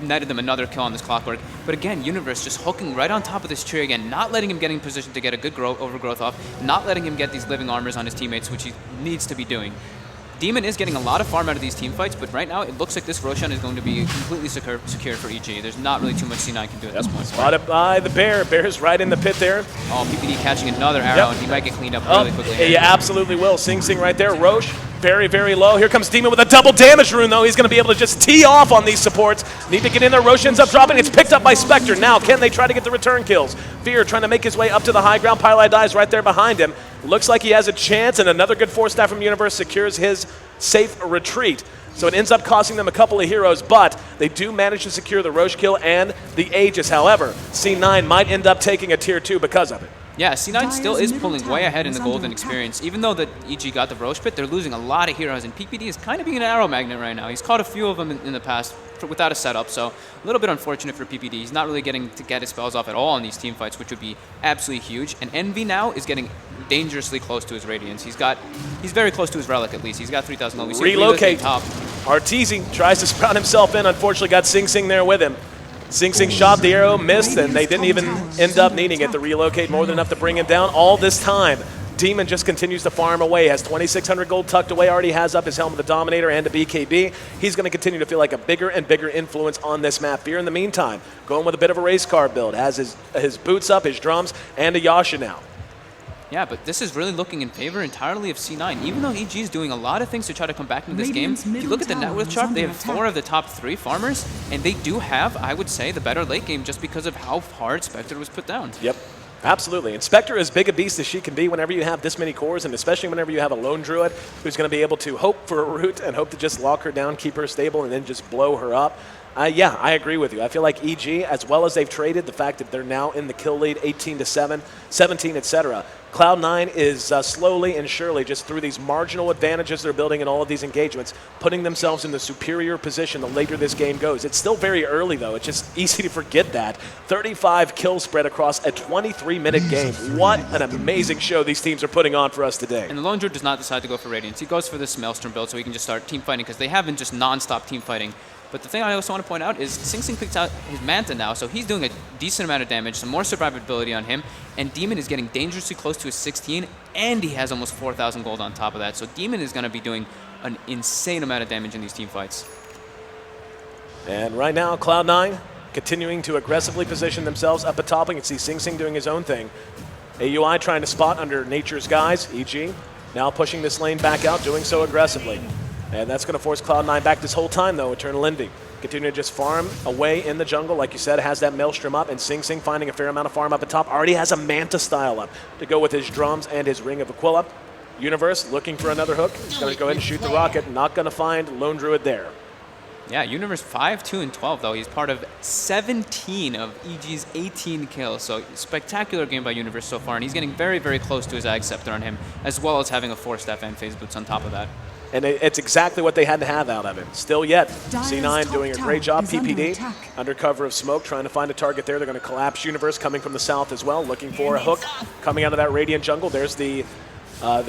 netted them another kill on this Clockwork. But again, Universe just hooking right on top of this tree again, not letting him get in position to get a good overgrowth off, not letting him get these living armors on his teammates, which he needs to be doing. Demon is getting a lot of farm out of these team fights, but right now it looks like this Roshan is going to be completely secure for EG. There's not really too much C9 can do at this point. Spotted by the Bear. Bear's right in the pit there. Oh, PPD catching another arrow, and he might get cleaned up really quickly. He absolutely will. Sing Sing right there. Roche, very, very low. Here comes Demon with a double damage rune, though. He's going to be able to just tee off on these supports. Need to get in there. Roche ends up dropping. It's picked up by Spectre. Now, can they try to get the return kills? Fear trying to make his way up to the high ground. Pile dies right there behind him. Looks like he has a chance, and another good Force Staff from Universe secures his safe retreat. So it ends up costing them a couple of heroes, but they do manage to secure the Roche kill and the Aegis. However, C9 might end up taking a tier 2 because of it. Yeah, C9 still is pulling way ahead in the golden experience. Even though the EG got the Roche pit, they're losing a lot of heroes, and PPD is kind of being an arrow magnet right now. He's caught a few of them in the past without a setup, so a little bit unfortunate for PPD. He's not really getting to get his spells off at all in these team fights, which would be absolutely huge. And Envy now is getting dangerously close to his Radiance. He's very close to his Relic at least. He's got 3,000 low. Relocate. Arteezy tries to sprout himself in. Unfortunately got Sing Sing there with him. Sing Sing shot the arrow, missed, and they didn't even end up needing it to relocate more than enough to bring him down. All this time, Demon just continues to farm away. Has 2,600 gold tucked away, already has up his Helm of the Dominator and a BKB. He's going to continue to feel like a bigger and bigger influence on this map. Fear in the meantime, going with a bit of a race car build. Has his boots up, his drums, and a Yasha now. Yeah, but this is really looking in favor entirely of C9. Even though EG is doing a lot of things to try to come back into this game, if you look at the net worth chart, they have 4 of the top 3 farmers, and they do have, I would say, the better late game just because of how hard Spectre was put down. Yep. Absolutely. And Spectre is big a beast as she can be whenever you have this many cores, and especially whenever you have a lone druid who's going to be able to hope for a root and hope to just lock her down, keep her stable, and then just blow her up. Yeah, I agree with you. I feel like EG, as well as they've traded, the fact that they're now in the kill lead 18-7, 17, etc. Cloud9 is slowly and surely, just through these marginal advantages they're building in all of these engagements, putting themselves in the superior position the later this game goes. It's still very early, though. It's just easy to forget that. 35 kills spread across a 23-minute game. What an amazing show these teams are putting on for us today. And the Lone Druid does not decide to go for Radiance. He goes for this Maelstrom build so he can just start team fighting, because they have been just non-stop team fighting. But the thing I also want to point out is Sing Sing picked out his Manta now, so he's doing a decent amount of damage, some more survivability on him, and Demon is getting dangerously close to his 16, and he has almost 4,000 gold on top of that. So Demon is going to be doing an insane amount of damage in these team fights. And right now, Cloud9 continuing to aggressively position themselves up atop. You can see Sing Sing doing his own thing. AUI trying to spot under Nature's Guise, EG. Now pushing this lane back out, doing so aggressively. And that's going to force Cloud9 back this whole time, though. Eternal Envy continuing to just farm away in the jungle. Like you said, has that Maelstrom up, and Sing Sing finding a fair amount of farm up atop. Already has a Manta style up to go with his drums and his Ring of Aquila. Universe looking for another hook. He's going to go ahead and shoot the rocket. Not going to find Lone Druid there. Yeah, Universe 5, 2, and 12, though. He's part of 17 of EG's 18 kills. So spectacular game by Universe so far, and he's getting very, very close to his Ag Scepter on him, as well as having a 4-staff and phase boots on top of that. And it's exactly what they had to have out of him. Still yet, C9 doing a great job. PPD under cover of smoke, trying to find a target there. They're going to collapse Universe coming from the south as well, looking for a hook coming out of that Radiant jungle. There's the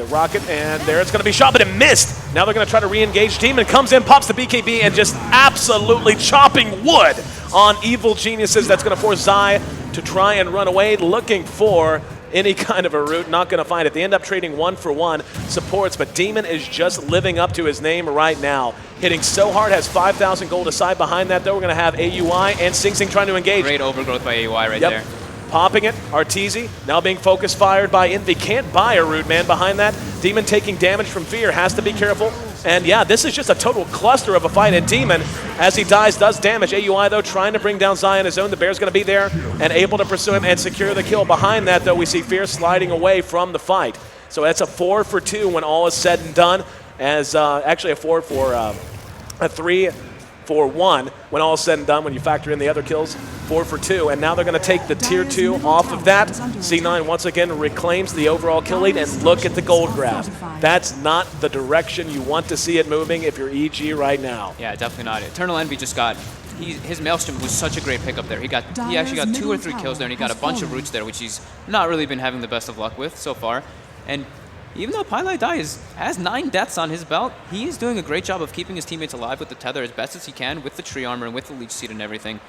rocket, and there it's going to be shot, but it missed. Now they're going to try to re-engage. Demon comes in, pops the BKB, and just absolutely chopping wood on Evil Geniuses. That's going to force Zai to try and run away, looking for any kind of a route. Not going to find it. They end up trading 1-for-1 supports, but Demon is just living up to his name right now. Hitting so hard, has 5,000 gold aside. Behind that, though, we're going to have AUI and Sing Sing trying to engage. Great overgrowth by AUI right there. Popping it, Arteezy now being focus fired by Envy. Can't buy a root, man. Behind that, Demon taking damage from Fear, has to be careful. And yeah, this is just a total cluster of a fight, and Demon, as he dies, does damage. AUI, though, trying to bring down Zai on his own. The Bear's going to be there and able to pursue him and secure the kill. Behind that, though, we see Fear sliding away from the fight. So that's a 4-for-2 when all is said and done, as actually a 3-for-1 when all is said and done, when you factor in the other kills. 4-for-2, and now they're going to take the tier 2 off of that. C9 once again reclaims the overall kill lead, and look at the gold grab. That's not the direction you want to see it moving if you're EG right now. Yeah, definitely not. Eternal Envy just got, his Maelstrom was such a great pickup there. He actually got 2 or 3 kills there, and he got a bunch of roots there, which he's not really been having the best of luck with so far. And even though Pylai Dai has 9 deaths on his belt, he is doing a great job of keeping his teammates alive with the tether as best as he can, with the tree armor and with the leech seed and everything.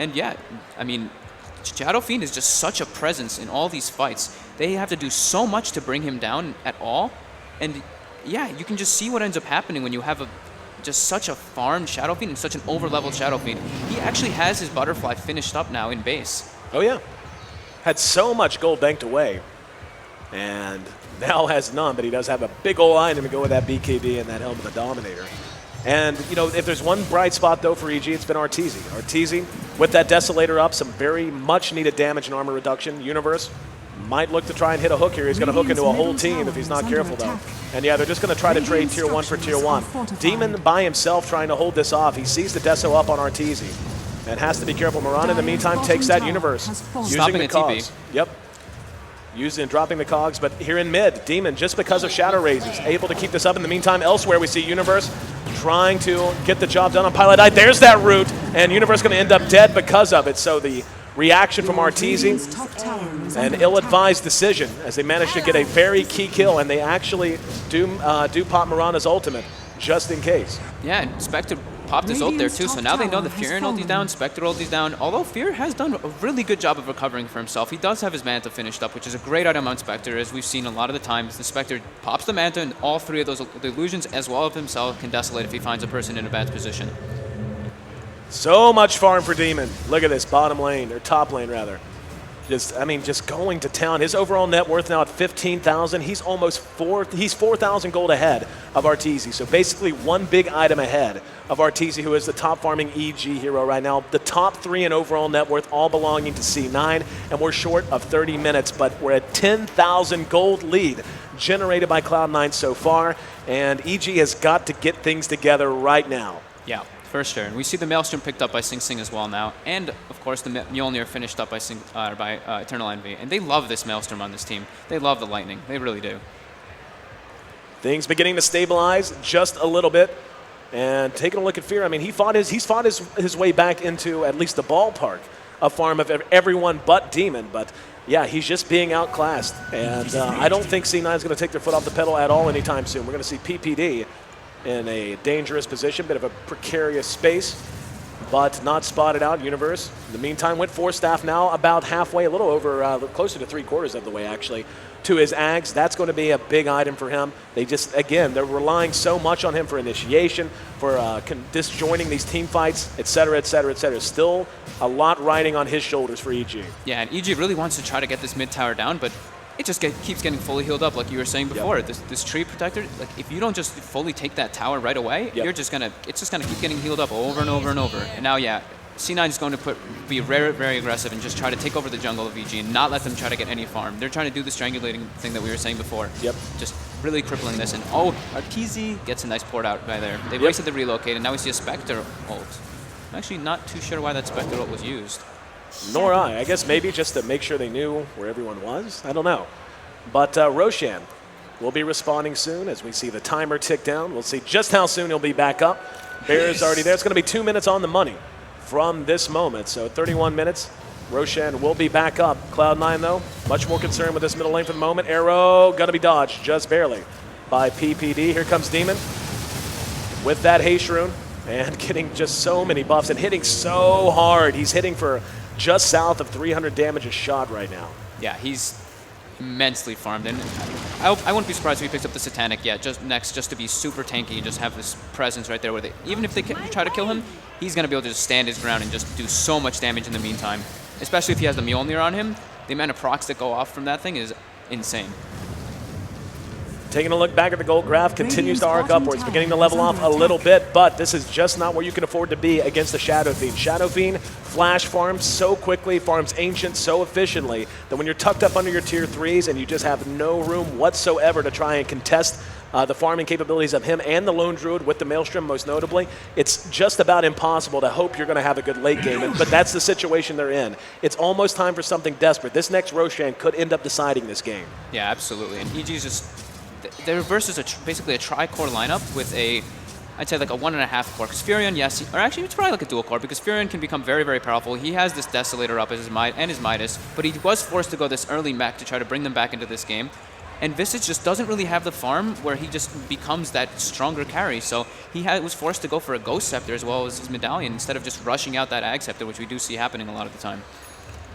And yeah, I mean, Shadow Fiend is just such a presence in all these fights. They have to do so much to bring him down at all. And yeah, you can just see what ends up happening when you have just such a farmed Shadow Fiend and such an over-leveled Shadow Fiend. He actually has his Butterfly finished up now in base. Oh yeah. Had so much gold banked away. And now has none, but he does have a big ol' item to go with that BKB and that Helm of the Dominator. And, you know, if there's one bright spot, though, for EG, it's been Arteezy. Arteezy, with that Desolator up, some very much-needed damage and armor reduction. Universe might look to try and hit a hook here. He's going to hook into a whole team if he's not careful, though. And, yeah, they're just going to try to trade tier 1 for tier 1. Demon by himself trying to hold this off. He sees the Deso up on Arteezy and has to be careful. Moran, in the meantime, takes that Universe, using the cogs. Yep. Dropping the cogs, but here in mid, Demon, just because of Shadow Razors, able to keep this up. In the meantime, elsewhere, we see Universe trying to get the job done on Pylai Dai. There's that root, and Universe going to end up dead because of it. So the reaction from Arteezy, an ill-advised decision, as they managed to get a very key kill, and they actually do pop Mirana's ultimate, just in case. Yeah, and Spectre popped his ult there too, so now they know the Fear ulti's down, Spectre ulti's down. Although Fear has done a really good job of recovering for himself. He does have his Manta finished up, which is a great item on Spectre, as we've seen a lot of the times. The Spectre pops the Manta, and all 3 of those the illusions, as well as himself, can desolate if he finds a person in a bad position. So much farm for Demon. Look at this, bottom lane, or top lane rather. Just going to town. His overall net worth now at 15,000. He's almost 4,000 gold ahead of Arteezy. So basically one big item ahead of Arteezy, who is the top farming EG hero right now. The top 3 in overall net worth, all belonging to C9, and we're short of 30 minutes, but we're at 10,000 gold lead generated by Cloud9 so far, and EG has got to get things together right now. Yeah. For sure, and we see the Maelstrom picked up by Sing Sing as well now, and of course the Mjolnir finished up by Eternal Envy, and they love this Maelstrom on this team. They love the lightning, they really do. Things beginning to stabilize just a little bit, and taking a look at Fear. I mean, he's fought his way back into at least the ballpark of farm of everyone but Demon, but yeah, he's just being outclassed, and I don't think C9 is going to take their foot off the pedal at all anytime soon. We're going to see PPD in a dangerous position, bit of a precarious space, but not spotted out. Universe, in the meantime, went 4 staff now, about halfway, a little over, closer to 3/4 of the way, actually, to his Ags. That's going to be a big item for him. They just, again, they're relying so much on him for initiation, for disjoining these team fights, et cetera, et cetera, et cetera. Still a lot riding on his shoulders for EG. Yeah, and EG really wants to try to get this mid tower down, but it just keeps getting fully healed up, like you were saying before. Yep. This tree protector, like if you don't just fully take that tower right away, yep. it's just gonna keep getting healed up over and over and over. And now, yeah, C9 is going to be very, very aggressive and just try to take over the jungle of EG and not let them try to get any farm. They're trying to do the strangulating thing that we were saying before. Yep. Just really crippling this. And oh, Arteezy gets a nice port out by there. They wasted the relocate, and now we see a Spectre ult. I'm actually not too sure why that Spectre ult was used. Nor I. I guess maybe just to make sure they knew where everyone was. I don't know. But Roshan will be responding soon as we see the timer tick down. We'll see just how soon he'll be back up. Bear's already there. It's going to be 2 minutes on the money from this moment. So 31 minutes. Roshan will be back up. Cloud9, though, much more concerned with this middle lane for the moment. Arrow going to be dodged just barely by PPD. Here comes Demon with that haste rune and getting just so many buffs and hitting so hard. He's hitting for just south of 300 damage a shot right now. Yeah, he's immensely farmed, and I wouldn't be surprised if he picks up the Satanic just to be super tanky and just have this presence right there where even if they try to kill him, he's going to be able to just stand his ground and just do so much damage in the meantime. Especially if he has the Mjolnir on him, the amount of procs that go off from that thing is insane. Taking a look back at the gold graph, continues to arc upwards, beginning to level off a little bit, but this is just not where you can afford to be against the Shadow Fiend. Shadow Fiend flash farms so quickly, farms Ancient so efficiently, that when you're tucked up under your tier 3s and you just have no room whatsoever to try and contest the farming capabilities of him and the Lone Druid with the Maelstrom most notably, it's just about impossible to hope you're going to have a good late game, but that's the situation they're in. It's almost time for something desperate. This next Roshan could end up deciding this game. Yeah, absolutely, and EG's just... Their versus basically a tri-core lineup with I'd say like a 1.5 core. Because Furion, yes, or actually it's probably like a dual core because Furion can become very, very powerful. He has this Desolator up as his Midas, but he was forced to go this early mech to try to bring them back into this game. And Visage just doesn't really have the farm where he just becomes that stronger carry. So he was forced to go for a Ghost Scepter as well as his Medallion instead of just rushing out that Ag Scepter, which we do see happening a lot of the time.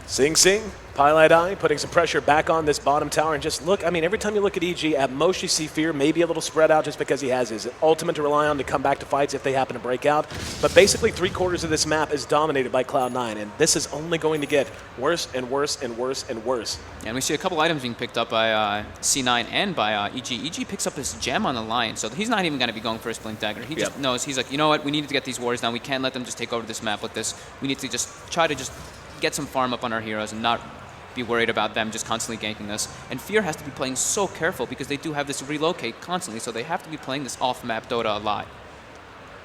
Sing Sing, Pilot Eye, putting some pressure back on this bottom tower. And just look, I mean, every time you look at EG, at most you see Fear, maybe a little spread out just because he has his ultimate to rely on to come back to fights if they happen to break out. But basically 3/4 of this map is dominated by Cloud9, and this is only going to get worse and worse and worse and worse. And we see a couple items being picked up by C9 and by EG. EG picks up his gem on the line, so he's not even going to be going for his Blink Dagger. He just knows, he's like, you know what, we need to get these warriors down. We can't let them just take over this map with this. We need to just try to just get some farm up on our heroes and not be worried about them just constantly ganking us. And Fear has to be playing so careful because they do have this relocate constantly, so they have to be playing this off-map Dota a lot.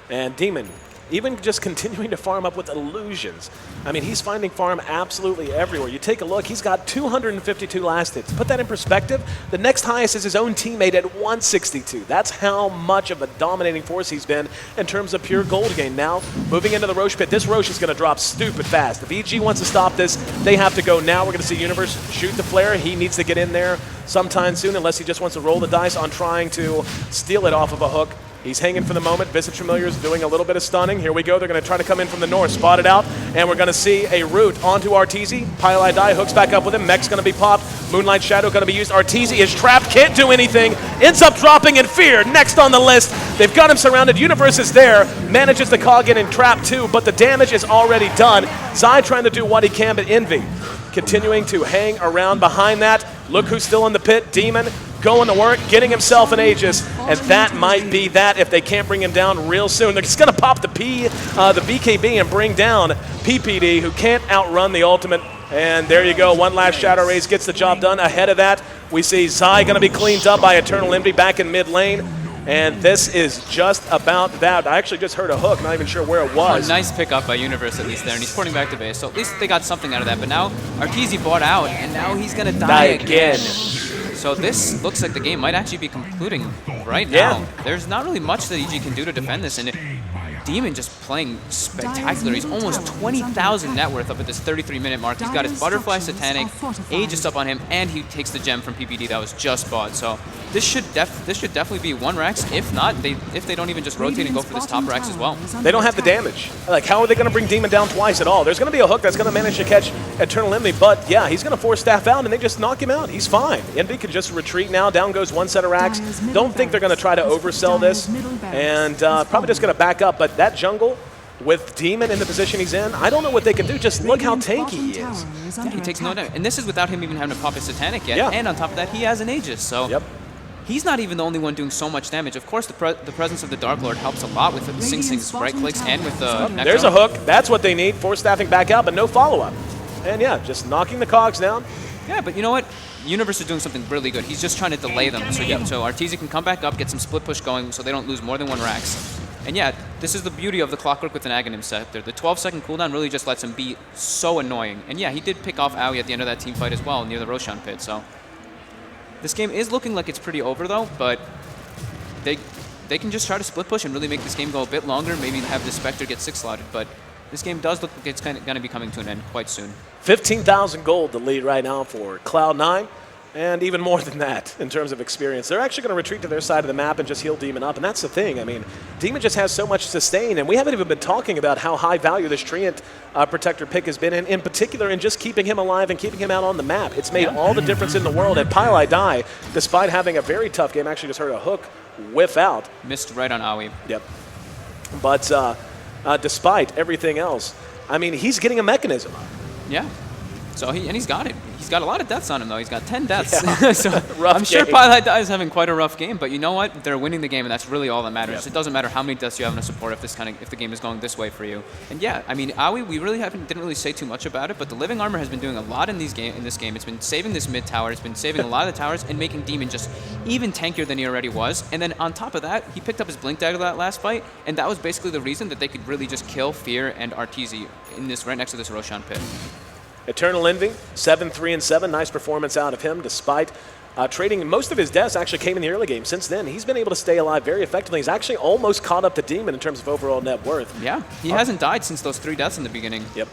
And Demon, even just continuing to farm up with illusions. I mean, he's finding farm absolutely everywhere. You take a look, he's got 252 last hits. Put that in perspective, the next highest is his own teammate at 162. That's how much of a dominating force he's been in terms of pure gold gain. Now, moving into the Roche pit, this Roche is going to drop stupid fast. If EG wants to stop this, they have to go now. We're going to see Universe shoot the flare. He needs to get in there sometime soon, unless he just wants to roll the dice on trying to steal it off of a hook. He's hanging for the moment. Visage Familiar is doing a little bit of stunning. Here we go. They're going to try to come in from the north. Spot it out. And we're going to see a root onto Arteezy. Pilot Die hooks back up with him. Mech's going to be popped. Moonlight Shadow going to be used. Arteezy is trapped. Can't do anything. Ends up dropping in Fear. Next on the list. They've got him surrounded. Universe is there. Manages to cog in and trap too. But the damage is already done. Zai trying to do what he can, but Envy continuing to hang around behind that. Look who's still in the pit. Demon going to work, getting himself an Aegis, and that might be that if they can't bring him down real soon. They're just going to pop the BKB and bring down PPD, who can't outrun the ultimate. And there you go, one last Shadow Raise gets the job done. Ahead of that, we see Zai going to be cleaned up by Eternal Envy back in mid lane. And this is just about that. I actually just heard a hook, not even sure where it was. Oh, nice pickup by Universe at least there, and he's porting back to base. So at least they got something out of that. But now Arteezy bought out, and now he's going to die again. So this looks like the game might actually be concluding right now. There's not really much that EG can do to defend this, and Demon just playing spectacular. He's almost 20,000 net worth up at this 33-minute mark. He's got his Butterfly Satanic, Aegis up on him, and he takes the gem from PPD that was just bought. So this should definitely be 1 Rax. If not, if they don't even just rotate and go for this top Rax as well. They don't have the damage. Like, how are they going to bring Demon down twice at all? There's going to be a hook that's going to manage to catch Eternal Envy, but yeah, he's going to force Staff out, and they just knock him out. He's fine. Envy can just retreat now. Down goes 1 set of Rax. Don't think they're going to try to oversell this, and probably just going to back up. But that jungle, with Demon in the position he's in, I don't know what they can do. Just look how tanky he is. Yeah, he takes no damage. And this is without him even having to pop his Satanic yet. Yeah. And on top of that, he has an Aegis. So he's not even the only one doing so much damage. Of course, the presence of the Dark Lord helps a lot with Sing Sing's right clicks and with the Necro. There's a hook. That's what they need. Force staffing back out, but no follow-up. And yeah, just knocking the cogs down. Yeah, but you know what? Universe is doing something really good. He's just trying to delay them so Arteezy can come back up, get some split push going so they don't lose more than 1 Rax. And yeah, this is the beauty of the Clockwork with an Aghanim Scepter. The 12-second cooldown really just lets him be so annoying. And yeah, he did pick off Aoi at the end of that team fight as well near the Roshan pit. So this game is looking like it's pretty over though, but they can just try to split push and really make this game go a bit longer, maybe have the Spectre get 6 slotted. But this game does look like it's going to be coming to an end quite soon. 15,000 gold the lead right now for Cloud9, and even more than that in terms of experience. They're actually going to retreat to their side of the map and just heal Demon up, and that's the thing. I mean, Demon just has so much sustain, and we haven't even been talking about how high value this Treant Protector pick has been, in particular in just keeping him alive and keeping him out on the map. It's made all the difference in the world, and Pile I Die, despite having a very tough game, actually just heard a hook whiff out. Missed right on Aoi. Yep. But despite everything else, I mean, he's getting a mechanism. Yeah. So he's got it. He's got a lot of deaths on him, though. He's got 10 deaths. Yeah. So I'm sure Pile I is having quite a rough game, but you know what? They're winning the game, and that's really all that matters. It doesn't matter how many deaths you have in a support if the game is going this way for you. And yeah, I mean, Aoi, we really didn't really say too much about it, but the Living Armor has been doing a lot in this game. It's been saving this mid tower. It's been saving a lot of the towers and making Demon just even tankier than he already was. And then on top of that, he picked up his Blink Dagger that last fight, and that was basically the reason that they could really just kill Fear and Arteezy in this right next to this Roshan pit. Eternal Envy, 7-3-7. Nice performance out of him, despite trading. Most of his deaths actually came in the early game. Since then, he's been able to stay alive very effectively. He's actually almost caught up to Demon in terms of overall net worth. Yeah, he hasn't died since those 3 deaths in the beginning. Yep.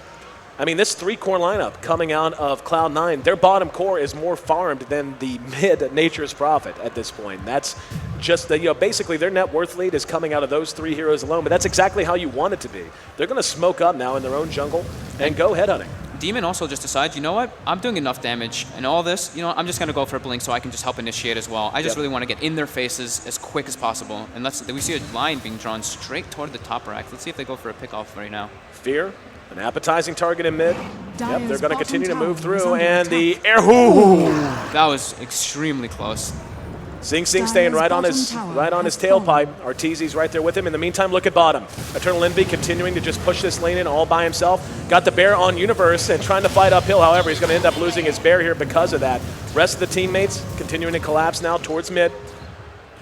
I mean, this 3-core lineup coming out of Cloud9, their bottom core is more farmed than the mid Nature's Prophet at this point. That's just, basically their net worth lead is coming out of those 3 heroes alone, but that's exactly how you want it to be. They're going to smoke up now in their own jungle and go headhunting. Demon also just decides, you know what, I'm doing enough damage and all this, I'm just going to go for a blink so I can just help initiate as well. I just really want to get in their faces as quick as possible. And we see a line being drawn straight toward the top rack. Let's see if they go for a pick-off right now. Fear, an appetizing target in mid. Yep, they're going to continue to move through, and the air. Ooh. That was extremely close. Sing Sing staying right on his tailpipe. Arteezy's right there with him. In the meantime, look at bottom. Eternal Envy continuing to just push this lane in all by himself. Got the bear on Universe and trying to fight uphill. However, he's going to end up losing his bear here because of that. Rest of the teammates continuing to collapse now towards mid.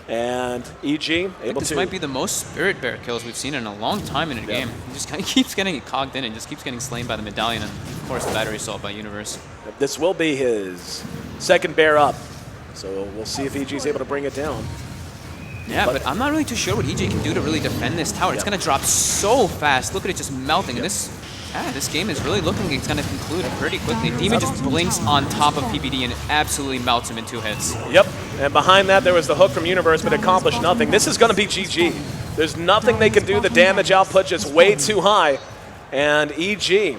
And EG able this might be the most Spirit Bear kills we've seen in a long time in a game. He just kind of keeps getting it cogged in and just keeps getting slain by the Medallion and, of course, the Battery Assault by Universe. This will be his second bear up. So we'll see if EG's able to bring it down. Yeah, but I'm not really too sure what EG can do to really defend this tower. It's going to drop so fast. Look at it just melting. This game is really looking like it's going to conclude pretty quickly. Demon just blinks on top of PPD and it absolutely melts him in 2 hits. Yep, and behind that there was the hook from Universe, but it accomplished nothing. This is going to be GG. There's nothing they can do. The damage output just way too high. And EG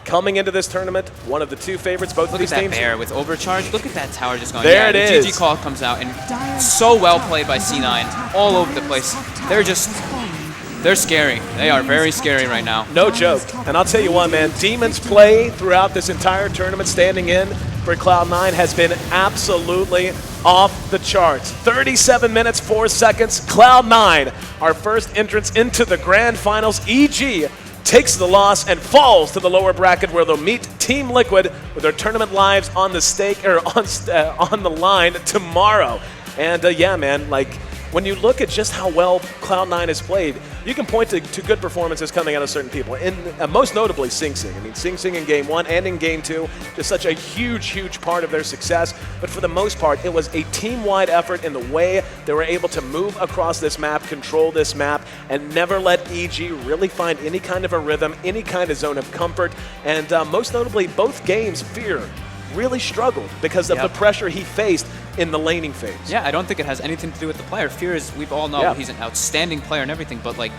coming into this tournament, one of the 2 favorites, both of these teams. Look at that bear with overcharge. Look at that tower just going. There it is. The GG call comes out, and so well played by C9 all over the place. They're scary. They are very scary right now. No joke. And I'll tell you what, man, Demon's play throughout this entire tournament, standing in for Cloud9, has been absolutely off the charts. 37 minutes, 4 seconds. Cloud9, our first entrance into the grand finals. EG takes the loss and falls to the lower bracket where they'll meet Team Liquid with their tournament lives on the stake or on the line tomorrow. And yeah, man, like when you look at just how well Cloud9 has played, you can point to good performances coming out of certain people, and most notably Sing Sing. I mean, Sing Sing in Game 1 and in Game 2, just such a huge part of their success. But for the most part, it was a team-wide effort in the way they were able to move across this map, control this map, and never let EG really find any kind of a rhythm, any kind of zone of comfort. And most notably, both games, Fear really struggled because of the pressure he faced in the laning phase. Yeah, I don't think it has anything to do with the player. Fear is, we've all know he's an outstanding player and everything, but like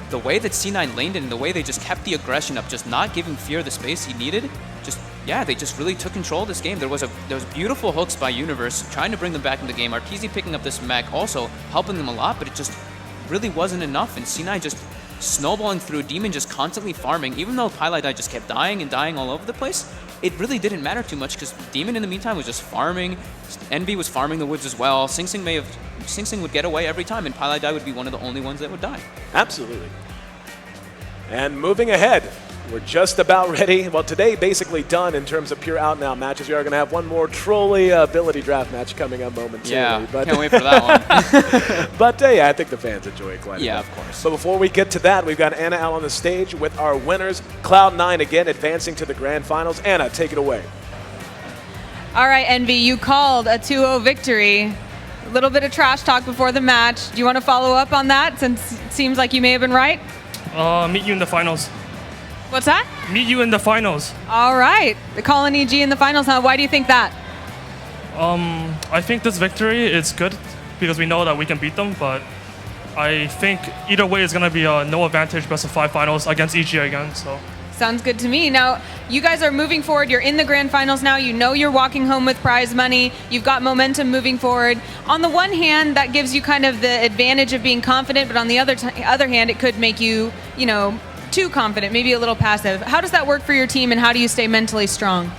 the way that C9 laned it and the way they just kept the aggression up, just not giving Fear the space he needed, they just really took control of this game. There was beautiful hooks by Universe trying to bring them back in the game. Arteezy picking up this mech also helping them a lot, but it just really wasn't enough, and C9 just snowballing through, Demon just constantly farming. Even though Pylai just kept dying and dying all over the place, it really didn't matter too much because Demon in the meantime was just farming. Envy was farming the woods as well. Sing Sing would get away every time, and Pylai would be one of the only ones that would die. Absolutely. And moving ahead, we're just about ready. Well, today basically done in terms of pure out-and-out matches. We are going to have one more trolley ability draft match coming up momentarily. Yeah, but can't wait for that one. But yeah, I think the fans enjoy it quite a bit. Yeah, of course. But before we get to that, we've got Anna out on the stage with our winners. Cloud9 again advancing to the grand finals. Anna, take it away. All right, Envy, you called a 2-0 victory. A little bit of trash talk before the match. Do you want to follow up on that since it seems like you may have been right? Meet you in the finals. What's that? Meet you in the finals. All right. The calling EG in the finals, huh? Why do you think that? I think this victory is good because we know that we can beat them, but I think either way is going to be a no advantage best of 5 finals against EG again. So. Sounds good to me. Now, you guys are moving forward. You're in the grand finals now. You know you're walking home with prize money. You've got momentum moving forward. On the one hand, that gives you kind of the advantage of being confident, but on the other hand, it could make you, too confident, maybe a little passive. How does that work for your team, and how do you stay mentally strong?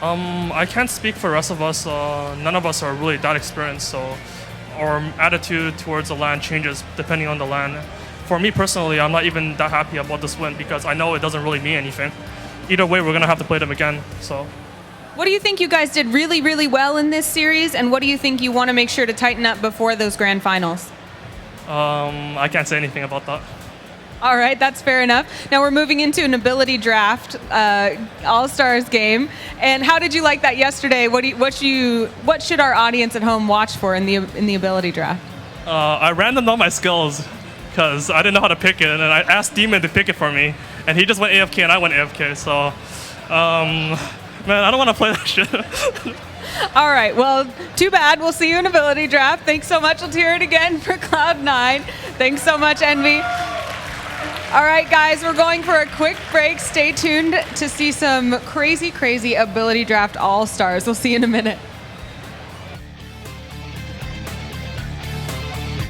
I can't speak for the rest of us. None of us are really that experienced, so our attitude towards the LAN changes depending on the LAN. For me personally, I'm not even that happy about this win because I know it doesn't really mean anything. Either way, we're going to have to play them again. So, what do you think you guys did really, really well in this series, and what do you think you want to make sure to tighten up before those grand finals? I can't say anything about that. All right, that's fair enough. Now we're moving into an ability draft, All-Stars game. And how did you like that yesterday? What should our audience at home watch for in the ability draft? I randomed all my skills because I didn't know how to pick it, and I asked Demon to pick it for me, and he just went AFK and I went AFK. So, man, I don't want to play that shit. All right, well, too bad. We'll see you in ability draft. Thanks so much. Let's hear it again for Cloud9. Thanks so much, Envy. All right, guys, we're going for a quick break. Stay tuned to see some crazy ability draft all-stars. We'll see you in a minute.